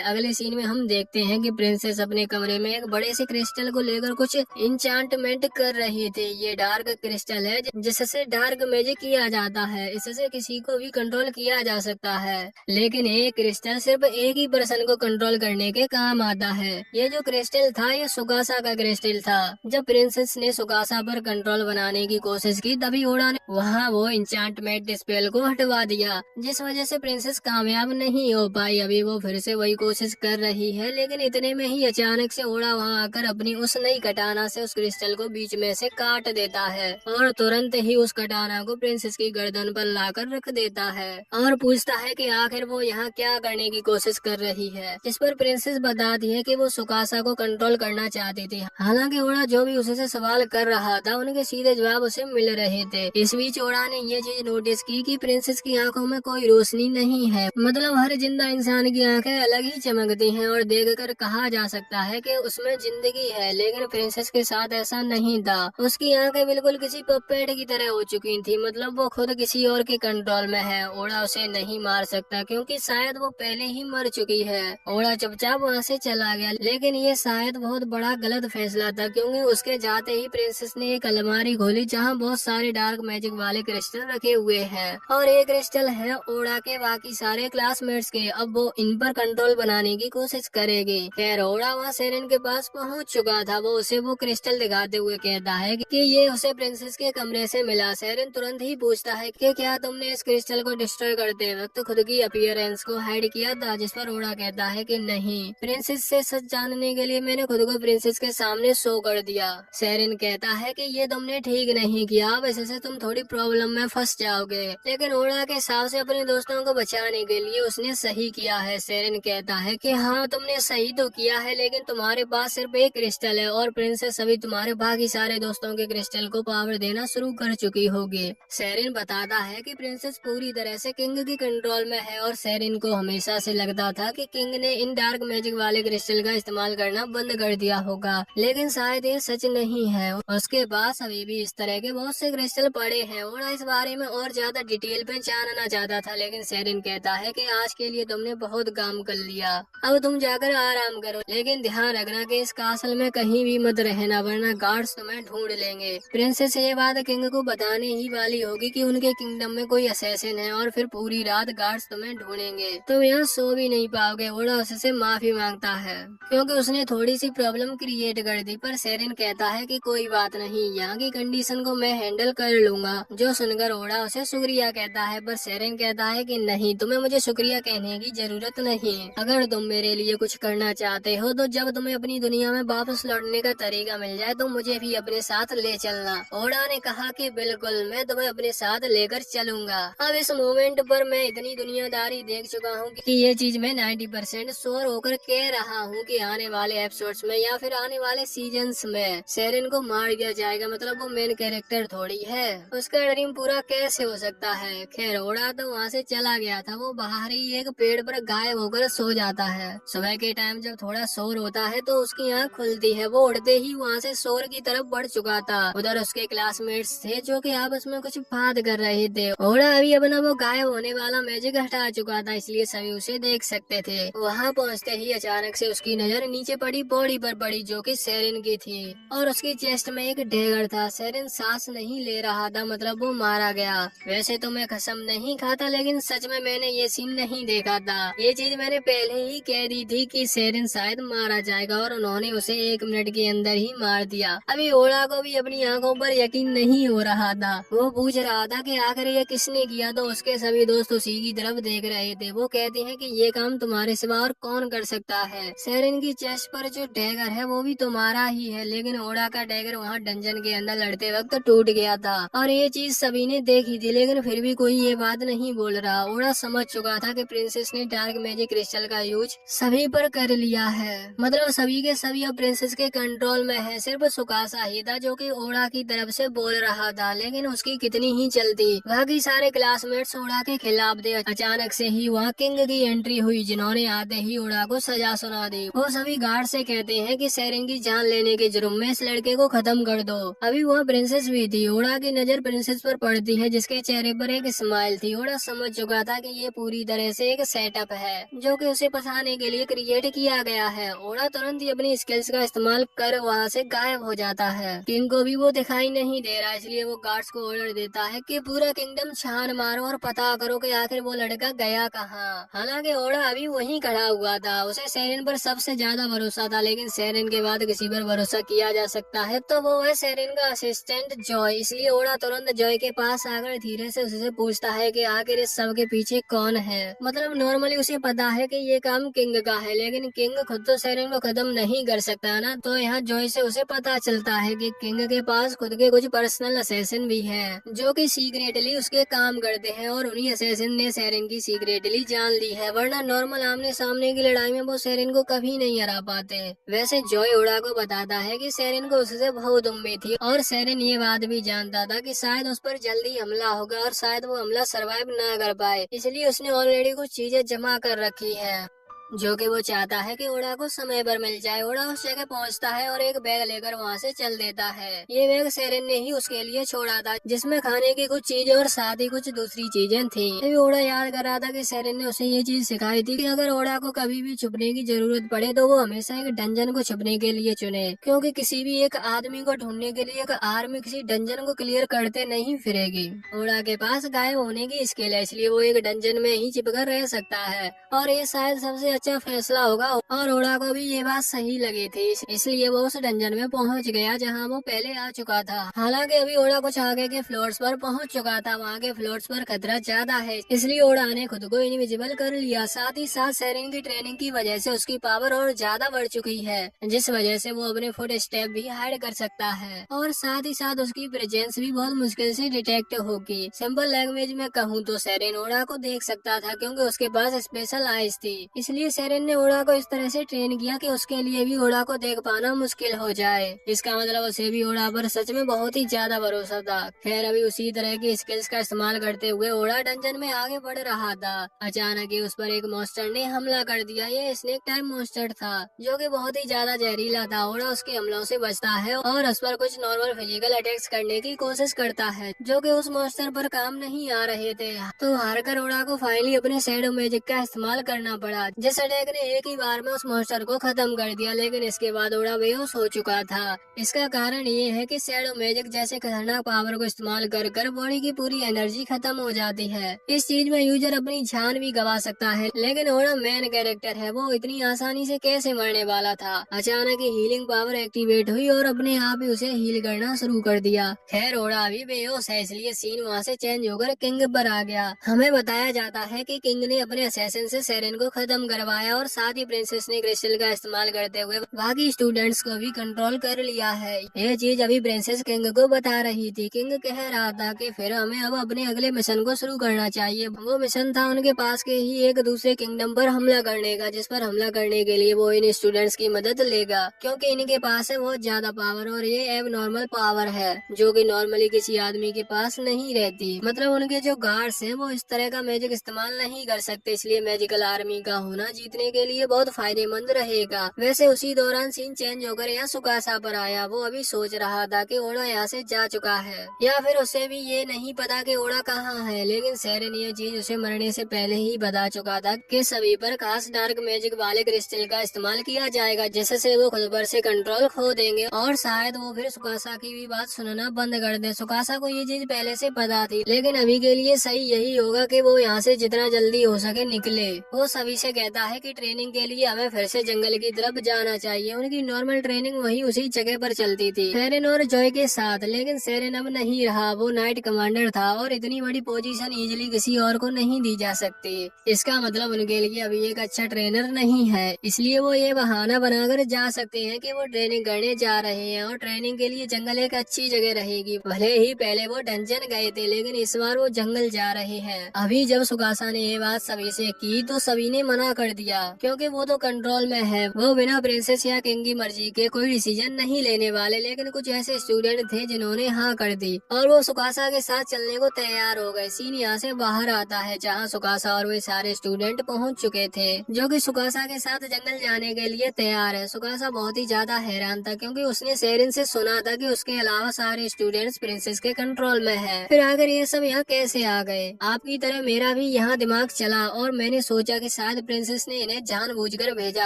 Speaker 1: अगले सीन में हम देखते हैं कि प्रिंसेस अपने कमरे में एक बड़े से क्रिस्टल को लेकर कुछ इंचांटमेंट कर रही थी। ये डार्क क्रिस्टल है जिससे डार्क मैजिक किया जाता है। इससे किसी को भी कंट्रोल किया जा सकता है, लेकिन ये क्रिस्टल सिर्फ एक ही पर्सन को कंट्रोल करने के काम आता है। ये जो क्रिस्टल था ये सुकासा का क्रिस्टल था। जब प्रिंसेस ने सुकासा पर कंट्रोल बनाने की कोशिश की तभी ओड़ा ने वहाँ वो इंचांटमेंट स्पेल को हटवा दिया, जिस वजह से प्रिंसेस कामयाब नहीं हो पाई। अभी वो फिर से वही कोशिश कर रही है, लेकिन इतने में ही अचानक से ओड़ा वहाँ आकर अपनी उस नई कटाना से उस क्रिस्टल को बीच में से काट देता है और तुरंत ही उस कटाना को प्रिंसेस की गर्दन पर लाकर रख देता है और पूछता है कि आखिर वो यहाँ क्या करने की कोशिश कर रही है। जिस पर प्रिंसेस बताती है कि वो सुकासा को कंट्रोल करना चाहती थी। हालांकि ओड़ा जो भी उससे सवाल कर रहा था उनके सीधे जवाब उसे मिल रहे थे। इस बीच ओड़ा ने ये चीज नोटिस की कि प्रिंसेस की आंखों में कोई रोशनी नहीं है। मतलब हर जिंदा इंसान की आंखें अलग ही चमकती हैं और देखकर कहा जा सकता है कि उसमें जिंदगी है, लेकिन प्रिंसेस के साथ ऐसा नहीं था। उसकी आंखें बिल्कुल किसी पपेट की तरह हो चुकी थी, मतलब वो खुद किसी और के कंट्रोल में है। ओड़ा उसे नहीं मार सकता क्योंकि शायद वो पहले ही मर चुकी है। ओड़ा चुपचाप वहाँ से चला गया, लेकिन ये शायद बहुत बड़ा गलत फैसला था क्योंकि उसके जाते ही प्रिंसेस ने एक अलमारी खोली जहाँ बहुत सारे डार्क मैजिक वाले क्रिस्टल रखे हुए हैं और एक क्रिस्टल है ओड़ा के बाकी सारे क्लासमेट्स के। अब वो इन पर कंट्रोल बनाने की कोशिश करेगी। खैर ओड़ा वहाँ सेरेन के पास पहुँच चुका था। वो उसे वो क्रिस्टल दिखाते हुए कहता है कि ये उसे प्रिंसेस के कमरे से मिला। सेरेन तुरंत ही पूछता है कि क्या तुमने इस क्रिस्टल को डिस्ट्रॉय करते वक्त खुद की अपीयरेंस को हाइड किया था? जिस पर ओड़ा कहता है कि नहीं, प्रिंसेस से सच जानने के लिए मैंने खुद को प्रिंसेस के सामने शो कर दिया। सेरेन कहता है कि ये तुमने ठीक नहीं किया, अब इससे तुम थोड़ी प्रॉब्लम में फंस जाओगे। लेकिन ओड़ा के हिसाब से अपने दोस्तों को बचाने के लिए उसने सही किया है। सेरेन कहता है कि हाँ तुमने सही तो किया है, लेकिन तुम्हारे पास सिर्फ एक क्रिस्टल है और प्रिंसेस अभी तुम्हारे बाकी सारे दोस्तों के क्रिस्टल को पावर देना शुरू कर चुकी होगी। सेरेन बताता है कि प्रिंसेस पूरी तरह से किंग की कंट्रोल में है और सेरेन को हमेशा से लगता था कि किंग ने इन डार्क मैजिक वाले क्रिस्टल का इस्तेमाल करना बंद कर दिया होगा, लेकिन शायद ये सच नहीं है। उसके पास अभी भी इस तरह के बहुत से क्रिस्टल पड़े हैं और इस बारे में और ज्यादा डिटेल पे जानना चाहता था, लेकिन सेरेन कहता है कि आज के लिए तुमने बहुत काम कर लिया, अब तुम जाकर आराम करो, लेकिन ध्यान रखना कि इस कासल में कहीं भी मत रहना वरना गार्ड्स तुम्हें ढूंढ लेंगे। प्रिंसेस ये बात किंग को बताने ही वाली होगी कि उनके किंगडम में कोई असैसिन है और फिर पूरी रात गार्ड्स तुम्हें ढूंढेंगे, तुम यहाँ सो भी नहीं पाओगे। ओड़ा उससे माफी मांगता है क्योंकि उसने थोड़ी सी प्रॉब्लम क्रिएट कर दी, पर सेरेन कहता है कि कोई बात नहीं, यहाँ की कंडीशन को मैं हैंडल कर लूंगा। जो सुनकर ओड़ा उसे शुक्रिया कहता है, पर सेरेन कहता है कि नहीं, तुम्हें मुझे शुक्रिया कहने की जरूरत नहीं। अगर तुम मेरे लिए कुछ करना चाहते हो तो जब तुम्हें अपनी दुनिया में वापस लौटने का तरीका मिल जाए तो मुझे भी अपने साथ ले चलना। ओड़ा ने कहा कि बिल्कुल, मैं तुम्हें अपने साथ लेकर चलूंगा। अब इस मोमेंट पर मैं इतनी दुनियादारी देख चुका हूँ कि ये चीज मैं 90% श्योर होकर कह रहा हूँ कि आने वाले एपिसोड्स में या फिर आने वाले सीजन्स में सेरेन को मार दिया जाएगा। मतलब वो मेन कैरेक्टर थोड़ी है, उसका ड्रीम पूरा कैसे हो सकता है। खैर ओड़ा तो वहाँ से चला गया था। वो बाहर ही एक पेड़ पर गायब होकर सो जाता है। सुबह के टाइम जब थोड़ा शोर होता है तो उसकी आँख खुलती है। वो उड़ते ही वहाँ से शोर की तरफ बढ़ चुका था। उधर उसके क्लासमेट्स थे जो कि आपस में कुछ बात कर रहे थे। ओड़ा अभी अपना वो गायब होने वाला मैजिक हटा चुका था, इसलिए सभी उसे देख सकते थे। वहाँ पहुँचते ही अचानक से उसकी नजर नीचे पड़ी बॉडी पर पड़ी। पड़ी जो कि सेरेन की थी और उसकी चेस्ट में एक डैगर था। सेरेन सांस नहीं ले रहा था, मतलब वो मारा गया। वैसे तो मैं कसम नहीं खाता, लेकिन सच में मैंने ये सीन नहीं देखा था। ये चीज मैंने पहले ही कह दी थी कि सेरेन शायद मारा जाएगा और उन्होंने उसे 1 मिनट के अंदर ही मार दिया। अभी ओड़ा को भी अपनी आंखों पर यकीन नहीं हो रहा था। वो पूछ रहा था कि आखिर ये किसने किया, तो उसके सभी दोस्त उसी की तरफ देख रहे थे। वो कहते हैं कि ये काम तुम्हारे सिवा और कौन कर सकता है। सेरेन की चेस्ट पर जो डैगर है वो भी तुम्हारा ही है, लेकिन ओड़ा का डैगर वहाँ डंजन के अंदर लड़ते वक्त टूट गया था और ये चीज सभी ने देखी थी, लेकिन फिर भी कोई ये बात नहीं बोल रहा। ओड़ा समझ चुका था कि प्रिंसेस ने डार्क मैजिक क्रिस्टल का यूज सभी पर कर लिया है, मतलब सभी के सभी अब प्रिंसेस के कंट्रोल में है। सिर्फ सुकासा ही था जो कि ओड़ा की तरफ से बोल रहा था, लेकिन उसकी कितनी ही चलती। बाकी सारे क्लासमेट्स ओड़ा के खिलाफ थे। अचानक से ही वहाँ किंग की एंट्री हुई, जिन्होंने आते ही ओड़ा को सजा सुना दी। वो सभी गार्ड से कहते हैं कि सेरेन की जान लेने के जुर्म में इस लड़के को खत्म कर दो। अभी वह प्रिंसेस भी थी। ओड़ा की नजर प्रिंसेस पर पड़ती है, जिसके चेहरे पर एक स्माइल थी। ओड़ा समझ चुका था कि ये पूरी तरह से एक सेटअप है जो कि उसे फंसाने के लिए क्रिएट किया गया है। ओड़ा तुरंत ही अपनी स्किल्स का इस्तेमाल कर वहाँ से गायब हो जाता है। किंग को भी वो दिखाई नहीं दे रहा, इसलिए वो गार्ड्स को ऑर्डर देता है कि पूरा किंगडम छान मारो और पता करो कि आखिर वो लड़का गया कहाँ। हालांकि ओड़ा अभी वहीं खड़ा हुआ था। उसे सेरेन पर सबसे ज्यादा भरोसा था, लेकिन सेरेन के बाद किसी पर भरोसा किया जा सकता है तो वो है सेरेन का असिस्टेंट जॉय। इसलिए ओड़ा तुरंत जॉय के पास आकर धीरे से उससे पूछता है कि आखिर इस सब के पीछे कौन है। मतलब नॉर्मली उसे पता है कि ये काम किंग का है, लेकिन किंग खुद तो सेरेन को खत्म नहीं कर सकता ना। तो यहाँ जॉय से उसे पता चलता है कि किंग के पास खुद के कुछ पर्सनल असैसिन भी हैं जो कि सीक्रेटली उसके काम करते हैं और उन्हीं असैसिन ने सेरेन की सीक्रेटली जान ली है, वरना नॉर्मल आमने सामने की लड़ाई में वो सेरेन को कभी नहीं हरा पाते। वैसे जॉय ओड़ा को बताता है कि सेरेन को उससे बहुत उम्मीद थी और सेरेन ये बात भी जानता था कि शायद उस पर जल्दी हमला होगा और शायद वो हमला सरवाइव ना कर पाए, इसलिए उसने ऑलरेडी कुछ चीजें जमा कर रखी है जो कि वो चाहता है कि ओड़ा को समय पर मिल जाए। ओड़ा उस जगह पहुंचता है और एक बैग लेकर वहां से चल देता है। ये बैग सेरेन ने ही उसके लिए छोड़ा था, जिसमें खाने की कुछ चीजें और साथ ही कुछ दूसरी चीजें थी। अभी ओड़ा याद कर रहा था कि सेरेन ने उसे ये चीज सिखाई थी कि अगर ओड़ा को कभी भी छुपने की जरूरत पड़े तो वो हमेशा एक डंजन को छुपने के लिए चुने, क्योंकि किसी भी एक आदमी को ढूंढने के लिए एक आर्मी किसी डंजन को क्लियर करते नहीं फिरेगी। ओड़ा के पास गायब होने की स्किल है, इसलिए वो एक डंजन में ही छिपकर रह सकता है और ये शायद सबसे अच्छा फैसला होगा। और ओड़ा को भी ये बात सही लगी थी, इसलिए वो उस डंजन में पहुंच गया जहां वो पहले आ चुका था। हालांकि अभी ओड़ा कुछ आगे के फ्लोर्स पर पहुंच चुका था। वहां के फ्लोर्स पर खतरा ज्यादा है, इसलिए ओड़ा ने खुद को इनविजिबल कर लिया। साथ ही साथ सेरेन की ट्रेनिंग की वजह से उसकी पावर और ज्यादा बढ़ चुकी है, जिस वजह से वो अपने फुट स्टेप भी हाइड कर सकता है और साथ ही साथ उसकी प्रेजेंस भी बहुत मुश्किल से डिटेक्ट होगी। सिंपल लैंग्वेज में कहूँ तो सेरेन ओड़ा को देख सकता था, क्योंकि उसके पास स्पेशल आईज थी। इसलिए सेरेन ने ओड़ा को इस तरह से ट्रेन किया कि उसके लिए भी ओड़ा को देख पाना मुश्किल हो जाए। इसका मतलब उसे भी ओड़ा पर सच में बहुत ही ज्यादा भरोसा था। खैर अभी उसी तरह की स्किल्स का इस्तेमाल करते हुए ओड़ा डंजन में आगे बढ़ रहा था। अचानक ही उस पर एक मॉन्स्टर ने हमला कर दिया। ये स्नेक टाइप मॉन्स्टर था जो कि बहुत ही ज्यादा जहरीला था। ओड़ा उसके हमलों से बचता है और उस पर कुछ नॉर्मल फिजिकल अटैक्स करने की कोशिश करता है, जो कि उस मॉन्स्टर पर काम नहीं आ रहे थे। तो हार कर ओड़ा को फाइनली अपने शैडो मैजिक का इस्तेमाल करना पड़ा, जिस अटैक ने एक ही बार में उस मॉन्स्टर को खत्म कर दिया। लेकिन इसके बाद ओड़ा बेहोश हो चुका था। इसका कारण ये है कि शैडो मैजिक जैसे खतरनाक पावर को इस्तेमाल कर कर बॉडी की पूरी एनर्जी खत्म हो जाती है। इस चीज में यूजर अपनी जान भी गवा सकता है, लेकिन ओड़ा मेन कैरेक्टर है, वो इतनी आसानी से कैसे मरने वाला था। अचानक ही हीलिंग पावर एक्टिवेट हुई और अपने आप ही उसे हील करना शुरू कर दिया। खैर ओड़ा अभी बेहोश है, इसलिए सीन वहाँ से चेंज होकर किंग पर आ गया। हमें बताया जाता है कि किंग ने अपने असैसिन से सेरेन को खत्म करवाया और साथ ही प्रिंसेस ने क्रिस्टल का इस्तेमाल करते हुए बाकी स्टूडेंट्स को भी कंट्रोल कर लिया है। ये चीज अभी प्रिंसेस किंग को बता रही थी। किंग कह रहा था कि फिर हमें अब अपने अगले मिशन को शुरू करना चाहिए। वो मिशन था उनके पास के ही एक दूसरे किंगडम पर हमला करने का, जिस पर हमला करने के लिए वो इन स्टूडेंट्स की मदद लेगा, क्योंकि इनके पास है बहुत ज्यादा पावर और ये एब नॉर्मल पावर है जो कि नॉर्मली किसी आदमी के पास नहीं रहती। मतलब उनके जो गार्ड्स हैं वो इस तरह का मैजिक इस्तेमाल नहीं कर सकते, इसलिए मैजिकल आर्मी का होना जीतने के लिए बहुत फायदेमंद रहेगा। वैसे उसी दौरान सीन चेंज होकर यहाँ सुकासा पर आया। वो अभी सोच रहा था कि ओड़ा यहाँ से जा चुका है या फिर उसे भी ये नहीं पता कि ओड़ा कहाँ है, लेकिन सेरेन ये चीज उसे मरने से पहले ही बता चुका था कि सभी पर खास डार्क मैजिक वाले क्रिस्टल का इस्तेमाल किया जाएगा, जिससे वो खुद पर से कंट्रोल खो देंगे और शायद वो फिर सुकासा की भी बात सुनना बंद कर दे। सुकासा को ये चीज पहले से पता थी, लेकिन अभी के लिए सही यही होगा कि वो यहाँ से जितना जल्दी हो सके निकले। वो सभी से कहता है कि ट्रेनिंग के लिए हमें फिर से जंगल की तरफ जाना चाहिए। उनकी नॉर्मल ट्रेनिंग वही उसी जगह पर चलती थी, सेरेन और जॉय के साथ। लेकिन सेरेन अब नहीं रहा, वो नाइट कमांडर था और इतनी बड़ी पोजीशन इजीली किसी और को नहीं दी जा सकती। इसका मतलब उनके लिए अभी एक अच्छा ट्रेनर नहीं है, इसलिए वो ये बहाना बनाकर जा सकते हैं कि वो ट्रेनिंग करने जा रहे हैं और ट्रेनिंग के लिए जंगल एक अच्छी जगह रहेगी। भले ही पहले वो डंजन गए थे, लेकिन इस बार वो जंगल जा रहे हैं। अभी जब सुकासा ने ये बात सभी से की तो सभी ने मना कर दिया, क्योंकि वो तो कंट्रोल में है। वो बिना प्रिंसेस या किंग की मर्जी के कोई डिसीजन नहीं लेने वाले। लेकिन कुछ ऐसे स्टूडेंट थे जिन्होंने हाँ कर दी और वो सुकासा के साथ चलने को तैयार हो गए। सीन यहाँ से बाहर आता है जहाँ सुकासा और वे सारे स्टूडेंट पहुँच चुके थे, जो कि सुकासा के साथ जंगल जाने के लिए तैयार है। सुकासा बहुत ही ज्यादा हैरान था, क्योंकि उसने सेरिन से सुना था कि उसके अलावा सारे स्टूडेंट्स प्रिंसेस के कंट्रोल में है। फिर आखिर ये सब यहाँ कैसे आ गए? आपकी तरह मेरा भी यहाँ दिमाग चला और मैंने सोचा कि शायद प्रिंसेस ने इन्हें जानबूझकर भेजा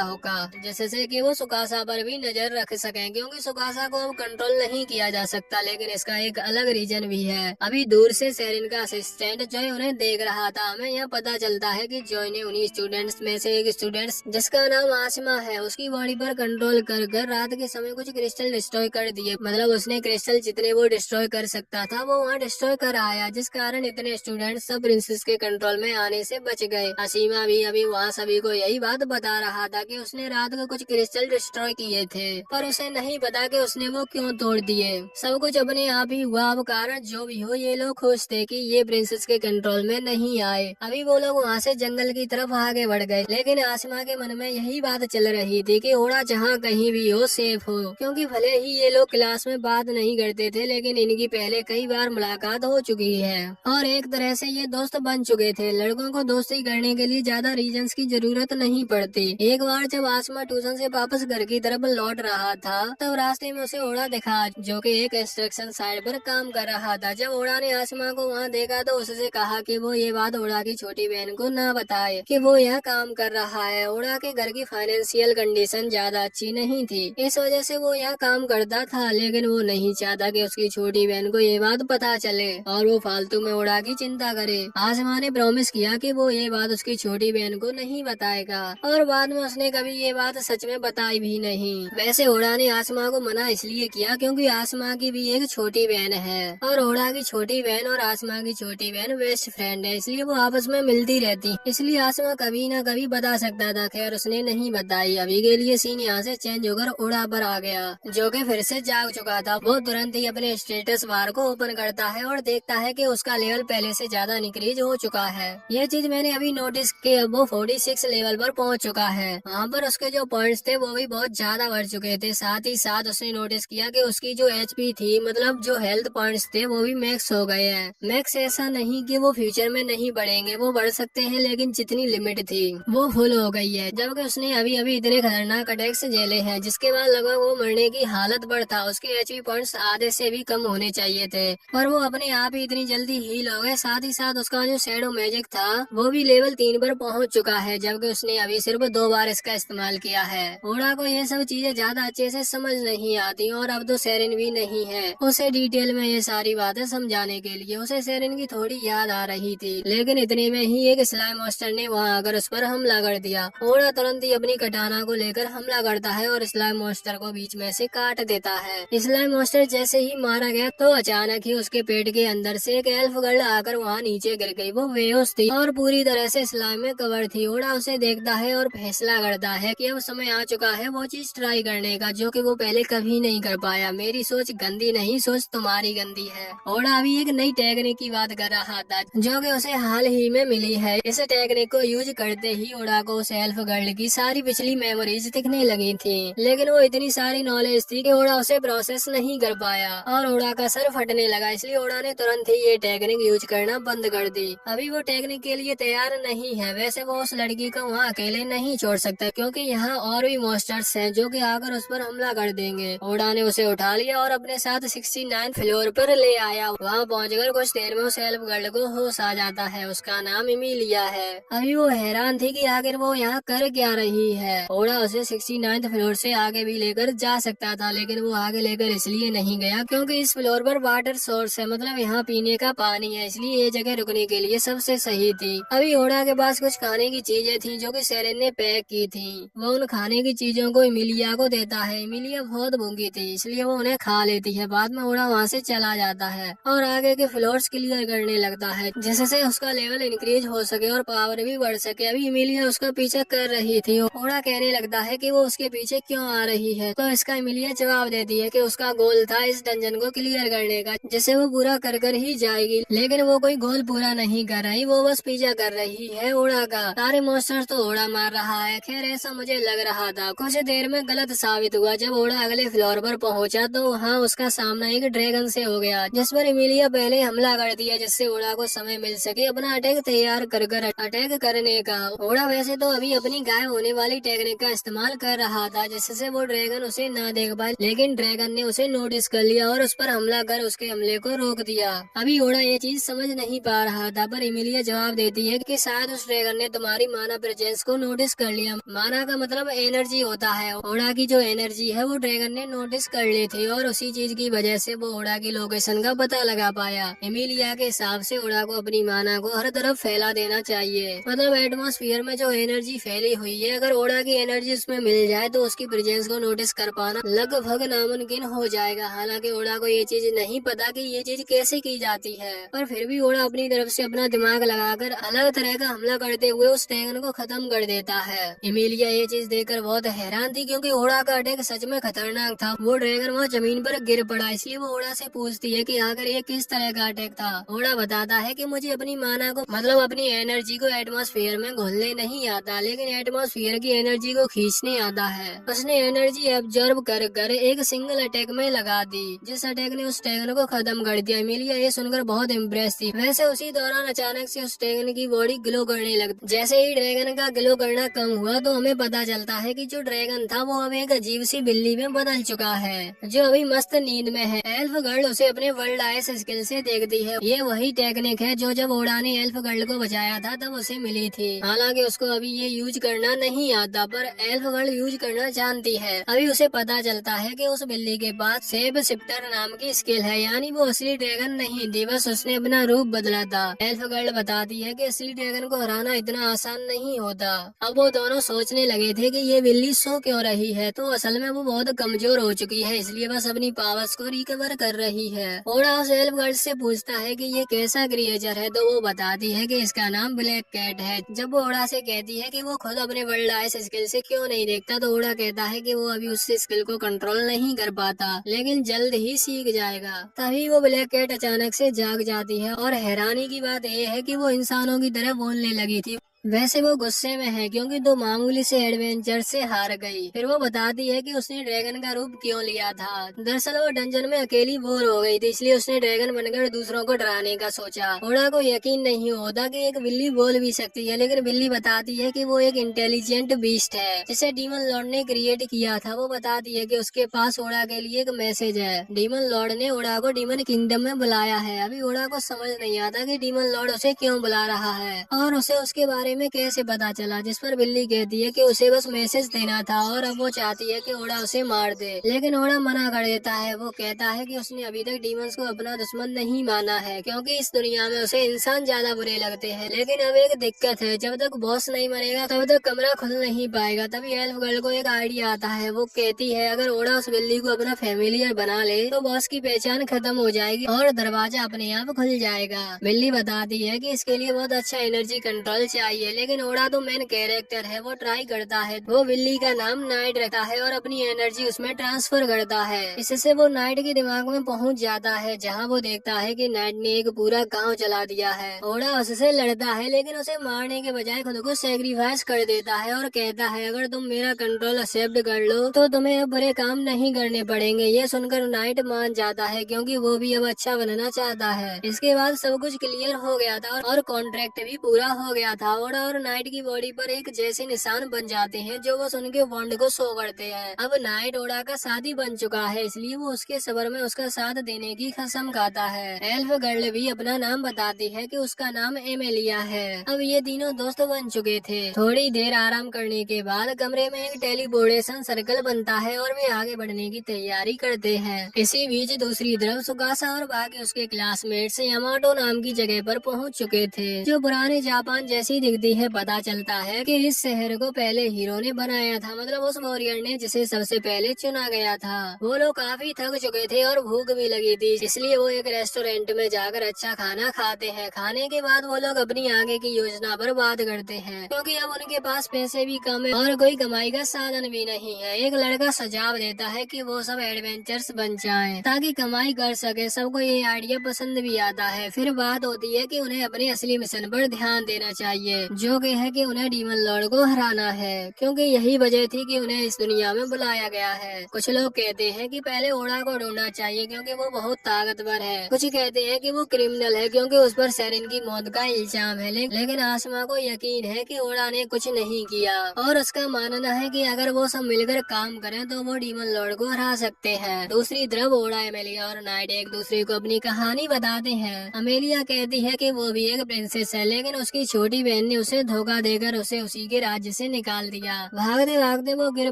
Speaker 1: होगा, जिससे कि वो सुकासा पर भी नजर रख सकें, क्योंकि सुकासा को अब कंट्रोल नहीं किया जा सकता। लेकिन इसका एक अलग रीजन भी है। अभी दूर से सेरिन का असिस्टेंट जॉय उन्हें देख रहा था। हमें यहाँ पता चलता है कि जॉय ने उन्हीं स्टूडेंट्स में से एक स्टूडेंट्स जिसका नाम आसमा है, उसकी बॉडी पर कंट्रोल कर रात के समय कुछ क्रिस्टल डिस्ट्रॉय कर दिए। मतलब उसने क्रिस्टल जितने वो डिस्ट्रॉय कर सकता था वो वहाँ डिस्ट्रॉय कर आया, जिस कारण इतने स्टूडेंट सब प्रिंसेस के कंट्रोल में आने से बच गए। आसिमा भी अभी वहाँ सभी को यही बात बता रहा था कि उसने रात को कुछ क्रिस्टल डिस्ट्रॉय किए थे, पर उसे नहीं पता कि उसने वो क्यों तोड़ दिए। सब कुछ अपने आप ही हुआ। अब कारण जो भी हो, ये लोग खुश थे कि ये प्रिंसेस के कंट्रोल में नहीं आए। अभी वो लोग वहाँ से जंगल की तरफ आगे बढ़ गए, लेकिन आसमा के मन में यही बात चल रही थी कि ओड़ा जहाँ कहीं भी हो सेफ हो, क्योंकि भले ही ये लोग क्लास में बात नहीं करते थे, लेकिन इनकी पहले कई बार मुलाकात हो चुकी है और एक तरह से ये दोस्त बन चुके थे। लड़कों को दोस्ती करने के लिए ज्यादा रीजंस की जरूरत नहीं पड़ती। एक बार जब आसमा ट्यूशन से वापस घर की तरफ लौट रहा था, तब रास्ते में उसे ओड़ा दिखा, जो कि एक इंस्ट्रक्शन साइड पर काम कर रहा था। जब ओड़ा ने आसमा को वहाँ देखा तो उससे कहा कि वो ये बात ओड़ा की छोटी बहन को ना बताए कि वो यहाँ काम कर रहा है। ओड़ा के घर की फाइनेंशियल कंडीशन ज्यादा अच्छी नहीं थी, इस वजह से वो यहाँ काम करता था, लेकिन वो नहीं चाहता कि उसकी छोटी बहन को ये बात पता चले और वो फालतू में ओड़ा की चिंता करे। आसमा ने प्रॉमिस किया कि वो ये बात उसकी छोटी बहन को नहीं बताएगा और बाद में उसने कभी ये बात सच में बताई भी नहीं। वैसे ओड़ा ने आसमा को मना इसलिए किया क्योंकि आसमा की भी एक छोटी बहन है और ओड़ा की छोटी बहन और आसमा की छोटी बहन बेस्ट फ्रेंड है, इसलिए वो आपस में मिलती रहती, इसलिए आसमा कभी ना कभी बता सकता था। खैर उसने नहीं बताई। अभी के लिए सीन यहाँ से चेंज होकर ओड़ा पर आ गया, जो कि फिर से जाग चुका था। वो तुरंत ही अपने स्टेटस बार को ओपन करता है और देखता है कि उसका लेवल पहले से ज्यादा इंक्रीज हो चुका है। ये चीज मैंने अभी नोटिस की। अब वो 46 लेवल पर पहुंच चुका है। वहाँ पर उसके जो पॉइंट्स थे वो भी बहुत ज्यादा बढ़ चुके थे। साथ ही साथ उसने नोटिस किया कि उसकी जो HP थी, मतलब जो हेल्थ पॉइंट्स थे, वो भी मैक्स हो गए हैं। मैक्स ऐसा नहीं कि वो फ्यूचर में नहीं बढ़ेंगे, वो बढ़ सकते हैं, लेकिन जितनी लिमिट थी वो फुल हो गई है। जबकि उसने अभी अभी इतने खतरनाक अटैक्स झेले हैं, जिसके बाद लगभग वो मरने की हालत पर था। उसके HP पॉइंट्स आधे से भी कम होने चाहिए थे, पर वो अपने आप ही इतनी जल्दी हील हो गए। साथ ही साथ उसका जो शैडो मैजिक था वो भी लेवल 3 पर पहुंच चुका है, जबकि उसने अभी सिर्फ 2 बार इसका इस्तेमाल किया है। ओड़ा को ये सब चीजें ज्यादा अच्छे से समझ नहीं आती और अब तो सेरिन भी नहीं है उसे डिटेल में ये सारी बातें समझाने के लिए। उसे सेरिन की थोड़ी याद आ रही थी, लेकिन इतने में ही एक स्लाइम मास्टर ने वहाँ आकर उस पर हमला कर दिया। ओड़ा तुरंत ही अपनी कटाना को लेकर हमला करता है और स्लाइम मास्टर को बीच में से काट देता है। स्लाइम मास्टर जैसे ही मारा गया तो अचानक ही उसके पेट के अंदर से एक एल्फ गर्ल आकर वहाँ नीचे गिर गई। वो बेहोश थी और पूरी तरह से स्लाइम में कवर थी। ओड़ा उसे देखता है और फैसला करता है कि अब समय आ चुका है वो चीज ट्राई करने का, जो कि वो पहले कभी नहीं कर पाया। मेरी सोच गंदी नहीं, सोच तुम्हारी गंदी है। ओड़ा अभी एक नई टेक्निक की बात कर रहा था, जो कि उसे हाल ही में मिली है। इस टेक्निक को यूज करते ही ओड़ा को उस एल्फ गर्ल की सारी पिछली मेमोरीज दिखने लगी थी, लेकिन वो इतनी सारी नॉलेज थी कि ओड़ा उसे प्रोसेस नहीं कर पाया और ओड़ा का सर फटने लगा। इसलिए ओड़ा ने तुरंत ही ये टेक्निक यूज करना बंद कर दी। अभी वो टेक्निक के लिए तैयार नहीं है। वैसे वो उस लड़की को वहाँ अकेले नहीं छोड़ सकता, क्योंकि यहाँ और भी मॉन्स्टर्स हैं जो कि आकर उस पर हमला कर देंगे। ओडा ने उसे उठा लिया और अपने साथ 69 फ्लोर पर ले आया। वहाँ पहुँचकर कुछ देर में उस हेल्प गर्ल को होश आ जाता है। उसका नाम इमिलिया है। अभी वो हैरान थी कि आखिर वो यहाँ कर क्या रही है। ओडा उसे 69 फ्लोर से आगे भी लेकर जा सकता था, लेकिन वो आगे लेकर इसलिए नहीं गया क्योंकि इस फ्लोर पर वाटर सोर्स है, मतलब यहाँ पीने का पानी है, इसलिए ये जगह रुकने के लिए सबसे सही थी। अभी ओडा के पास कुछ खाने की चीजें थी जो कि सेरेन ने पैक की थी। वो उन खाने की चीजों को इमिलिया को देता है। इमिलिया बहुत भूखी थी, इसलिए वो उन्हें खा लेती है। बाद में ओडा वहाँ से चला जाता है और आगे के फ्लोर्स क्लियर करने लगता है, जिससे उसका लेवल इंक्रीज हो सके और पावर भी बढ़ सके। अभी इमिलिया उसका पीछा कर रही थी। ओडा कहने लगता है कि वो उसके पीछे क्यों आ रही है, तो इसका इमिलिया जवाब देती है कि उसका गोल था इस डंजन को क्लियर करने का, जिसे वो पूरा कर कर ही जाएगी। लेकिन वो कोई गोल पूरा नहीं कर रही, वो बस पीछा कर रही है ओडा का। सारे मॉन्स्टर्स तो ओडा मार रहा है। खैर ऐसा मुझे लग रहा था। कुछ देर में गलत साबित हुआ। जब ओडा अगले फ्लोर पर पहुंचा तो वहाँ उसका सामना एक ड्रैगन से हो गया, जिस पर इमिलिया पहले हमला कर दिया, जिससे ओडा को समय मिल सके अपना अटैक तैयार कर अटैक करने का। ओडा वैसे तो अभी अपनी गायब होने वाली टेक्निक का इस्तेमाल कर रहा था, जिससे वो ड्रैगन उसे ना देख पाए, लेकिन ड्रैगन ने उसे नोटिस कर लिया और उस पर हमला कर उसके हमले को रोक दिया। अभी ओडा ये चीज समझ नहीं पा रहा था, पर इमिलिया जवाब देती है कि शायद उस ड्रैगन ने तुम्हारी माना प्रेजेंस को नोटिस कर लिया। माना का मतलब एनर्जी होता है। ओडा की जो एनर्जी है वो ड्रैगन ने नोटिस कर ली थी और उसी चीज की वजह से वो ओडा की लोकेशन का पता लगा पाया। इमिलिया के हिसाब से ओडा को अपनी माना को हर तरफ फैला देना चाहिए, मतलब एटमॉस्फेयर में जो एनर्जी फैली हुई है, अगर ओडा की एनर्जी उसमें मिल जाए तो उसकी प्रेजेंस को नोटिस कर पाना लगभग नामुमकिन हो जाएगा। हालांकि ओडा को ये चीज नहीं पता कि ये चीज कैसे की जाती है, पर फिर भी ओडा अपनी तरफ से अपना दिमाग लगाकर अलग तरह का हमला करते हुए उस ड्रैगन को खत्म कर देता है। इमिलिया ये चीज देखकर बहुत हैरान थी, क्योंकि ओडा का अटैक सच में खतरनाक था। वो ड्रैगन वहाँ जमीन पर गिर पड़ा, इसलिए वो ओडा से पूछती है कि आखिर ये किस तरह का अटैक था। ओडा बताता है कि मुझे अपनी माना को, मतलब अपनी एनर्जी को एटमॉस्फेयर में घुलने नहीं आता, लेकिन एटमॉस्फेयर की एनर्जी को खींचने आता है। उसने एनर्जी एब्जॉर्ब कर कर एक सिंगल अटैक में लगा दी, जिस अटैक ने उस ड्रैगन को खत्म कर दिया। इमिलिया ये सुनकर बहुत इम्प्रेस थी। वैसे उसी दौरान अचानक से उस ड्रैगन की बॉडी ग्लो करने लगी। जैसे ही ड्रैगन का ग्लो करना कम हुआ तो हमें पता चलता है कि जो ड्रैगन था वो अब एक अजीब सी बिल्ली में बदल चुका है, जो अभी मस्त नींद में है। एल्फ गर्ल उसे अपने वर्ल्ड आइस स्किल से देखती है। ये वही टेक्निक है जो जब ओडा ने एल्फ गर्ल को बचाया था तब उसे मिली थी। हालांकि उसको अभी ये यूज करना नहीं आता, पर एल्फ गर्ल यूज करना जानती है। अभी उसे पता चलता है कि उस बिल्ली के पास शेप शिफ्टर नाम की स्किल है, यानी वो असली ड्रैगन नहीं थी, बस उसने अपना रूप बदला था। एल्फ गर्ल बताती है कि असली ड्रैगन को हराना इतना आसान नहीं होता। अब वो दोनों सोचने लगे थे कि ये बिल्ली सो क्यों रही है, तो असल में वो बहुत कमजोर हो चुकी है, इसलिए बस अपनी पावर्स को रिकवर कर रही है। ओडा उस एल्फ गर्ल से पूछता है कि ये कैसा क्रिएचर है, तो वो बताती है कि इसका नाम ब्लैक कैट है। जब वो ओडा से कहती है कि वो खुद अपने वर्ल्ड आइस स्किल से क्यों नहीं देखता, तो ओडा कहता है कि वो अभी उस स्किल को कंट्रोल नहीं कर पाता, लेकिन जल्द ही सीख जाएगा। तभी वो ब्लैक कैट अचानक से जाग जाती है और हैरानी की बात यह है कि वो इंसानों की तरह बोलने लगी थी। वैसे वो गुस्से में है क्योंकि दो मामूली से एडवेंचर से हार गई। फिर वो बताती है कि उसने ड्रैगन का रूप क्यों लिया था। दरअसल वो डंजन में अकेली बोर हो गई थी, इसलिए उसने ड्रैगन बनकर दूसरों को डराने का सोचा। ओडा को यकीन नहीं होता कि एक बिल्ली बोल भी सकती है, लेकिन बिल्ली बताती है कि वो एक इंटेलिजेंट बीस्ट है जिसे डीमन लॉर्ड ने क्रिएट किया था। वो बताती है कि उसके पास ओडा के लिए एक मैसेज है। डीमन लॉर्ड ने ओडा को डीमन किंगडम में बुलाया है। अभी ओडा को समझ नहीं आता कि डीमन लॉर्ड उसे क्यों बुला रहा है और उसे उसके बारे में कैसे पता चला, जिस पर बिल्ली कहती है कि उसे बस मैसेज देना था और अब वो चाहती है कि ओडा उसे मार दे, लेकिन ओडा मना कर देता है। वो कहता है कि उसने अभी तक डीमंस को अपना दुश्मन नहीं माना है, क्योंकि इस दुनिया में उसे इंसान ज्यादा बुरे लगते हैं। लेकिन अब एक दिक्कत है, जब तक बॉस नहीं मरेगा तब तक कमरा खुल नहीं पाएगा। तभी एल्फ गर्ल को एक आइडिया आता है। वो कहती है अगर ओडा उस बिल्ली को अपना फैमिलियर बना ले तो बॉस की पहचान खत्म हो जाएगी और दरवाजा अपने आप खुल जाएगा। बिल्ली बताती है कि इसके लिए बहुत अच्छा एनर्जी कंट्रोल चाहिए, लेकिन ओडा तो मेन कैरेक्टर है, वो ट्राई करता है। वो बिल्ली का नाम नाइट रखता है और अपनी एनर्जी उसमें ट्रांसफर करता है। इससे वो नाइट के दिमाग में पहुंच जाता है, जहां वो देखता है कि नाइट ने एक पूरा गांव जला दिया है। ओडा उससे लड़ता है, लेकिन उसे मारने के बजाय खुद को सेक्रीफाइस कर देता है और कहता है अगर तुम मेरा कंट्रोल एक्सेप्ट कर लो तो तुम्हें अब बुरे काम नहीं करने पड़ेंगे। ये सुनकर नाइट मान जाता है, क्योंकि वो भी अब अच्छा बनना चाहता है। इसके बाद सब कुछ क्लियर हो गया था और कॉन्ट्रैक्ट भी पूरा हो गया था। ओड़ा और नाइट की बॉडी पर एक जैसे निशान बन जाते हैं जो बस उनके बॉन्ड को शो करते हैं। अब नाइट ओड़ा का शादी बन चुका है, इसलिए वो उसके सबर में उसका साथ देने की कसम खाता है। एल्फ गर्ल भी अपना नाम बताती है कि उसका नाम एमेलिया है। अब ये तीनों दोस्त बन चुके थे। थोड़ी देर आराम करने के बाद कमरे में एक टेलीपोर्टेशन सर्कल बनता है और वे आगे बढ़ने की तैयारी करते हैं। इसी बीच दूसरी तरफ सुकासा और बाकी उसके क्लासमेट्स यामाटो नाम की जगह पर पहुंच चुके थे, जो पुराने जापान जैसी दिखती है। पता चलता है कि इस शहर को पहले हीरो ने बनाया था, मतलब उस वॉरियर ने जिसे सबसे पहले चुना गया था। वो लोग काफी थक चुके थे और भूख भी लगी थी, इसलिए वो एक रेस्टोरेंट में जाकर अच्छा खाना खाते हैं। खाने के बाद वो लोग अपनी आगे की योजना पर बात करते हैं, क्योंकि अब उनके पास पैसे भी कम है और कोई कमाई का साधन भी नहीं है। एक लड़का सुझाव देता है कि वो सब एडवेंचर्स बन जाएं ताकि कमाई कर सके। सबको ये आइडिया पसंद भी आता है। फिर बात होती है कि उन्हें अपने असली मिशन पर ध्यान देना चाहिए, जो कि है कि उन्हें डीमन लॉर्ड को हराना है, क्योंकि यही वजह थी कि उन्हें इस दुनिया में बुलाया गया है। कुछ लोग कहते हैं कि पहले ओड़ा को ढूंढना चाहिए क्योंकि वो बहुत ताकतवर है। कुछ कहते हैं कि वो क्रिमिनल है क्योंकि उस पर सेरिन की मौत का इल्जाम है। लेकिन आसमा को यकीन है कि ओड़ा ने कुछ नहीं किया और उसका मानना है कि अगर वो सब मिलकर काम करें तो वो डीमन लॉर्ड को हरा सकते हैं। दूसरी तरफ ओड़ा, एमेलिया और नाइट एक दूसरे को अपनी कहानी बताते हैं। अमेलिया कहती है कि वो भी एक प्रिंसेस है, लेकिन उसकी छोटी बहन ने उसे धोखा देकर उसे उसी के राज्य से निकाल दिया। भागते भागते वो गिर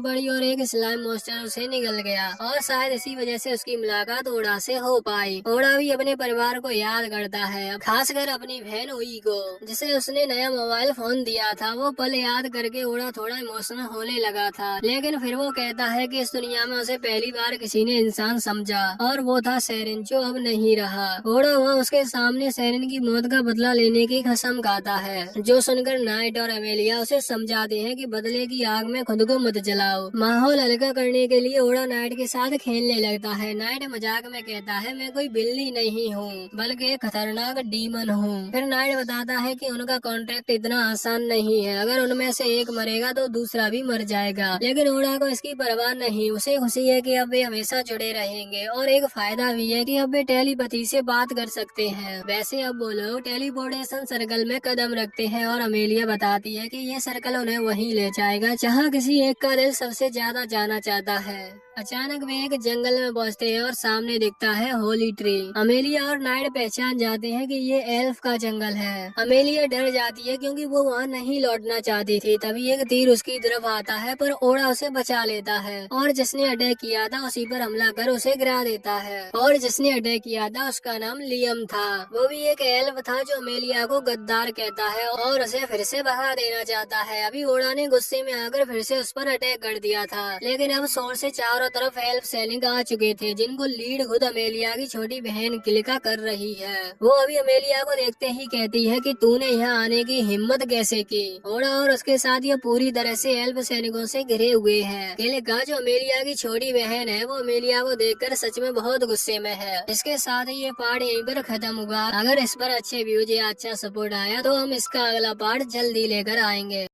Speaker 1: पड़ी और एक स्लाइम मॉन्स्टर उसे निगल गया और शायद इसी वजह से उसकी मुलाकात ओड़ा से हो पाई। ओड़ा भी अपने परिवार को याद करता है, खासकर अपनी बहन ओई को, जिसे उसने नया मोबाइल फोन दिया था। वो पल याद करके ओड़ा थोड़ा इमोशनल होने लगा था, लेकिन फिर वो कहता है कि इस दुनिया में उसे पहली बार किसी ने इंसान समझा और वो था सेरिन, जो अब नहीं रहा। ओड़ा वहाँ उसके सामने सेरिन की मौत का बदला लेने की कसम खाता है, जो सुनकर नाइट और अमेलिया उसे समझाते हैं कि बदले की आग में खुद को मत जलाओ। माहौल हल्का करने के लिए ओड़ा नाइट के साथ खेलने लगता है। नाइट मजाक में कहता है, मैं कोई बिल्ली नहीं हूँ बल्कि एक खतरनाक डीमन हूँ। फिर नाइट बताता है कि उनका कॉन्ट्रैक्ट इतना आसान नहीं है, अगर उनमें से एक मरेगा तो दूसरा भी मर जाएगा। लेकिन ओड़ा को इसकी परवाह नहीं, उसे खुशी है कि अब वे हमेशा जुड़े रहेंगे और एक फायदा भी है कि अब वे टेलीपैथी से बात कर सकते हैं। वैसे अब वो लोग टेलीपोर्टेशन सर्कल में कदम रखते हैं और अमेलिया बताती है कि ये सर्कल उन्हें वहीं ले जाएगा जहाँ किसी एक का दिल सबसे ज्यादा जाना चाहता है। अचानक वे एक जंगल में पहुंचते हैं और सामने दिखता है होली ट्री। अमेलिया और नाइट पहचान जाते हैं कि ये एल्फ का जंगल है। अमेलिया डर जाती है क्योंकि वो वहाँ नहीं लौटना चाहती थी। तभी एक तीर उसकी तरफ आता है, पर ओड़ा उसे बचा लेता है और जिसने अटैक किया था उसी पर हमला कर उसे गिरा देता है। और जिसने अटैक किया था उसका नाम लियम था। वो भी एक एल्फ था जो अमेलिया को गद्दार कहता है और उसे फिर से भगा देना चाहता है। अभी ओड़ा ने गुस्से में आकर फिर से उस पर अटैक कर दिया था, लेकिन अब शोर से चारों तरफ एल्फ सैनिक आ चुके थे, जिनको लीड खुद अमेलिया की छोटी बहन किलिका कर रही है। वो अभी अमेलिया को देखते ही कहती है कि तूने यहाँ आने की हिम्मत कैसे की। ओड़ा और उसके साथ ये पूरी तरह से एल्फ सैनिकों से घिरे हुए हैं। किलिका जो अमेलिया की छोटी बहन है, वो अमेलिया को देखकर सच में बहुत गुस्से में है। इसके साथ ही ये पार्ट यहीं पर खत्म हुआ। अगर इस पर अच्छे व्यूज या अच्छा सपोर्ट आया तो हम इसका अगला पार्ट जल्दी लेकर आएंगे।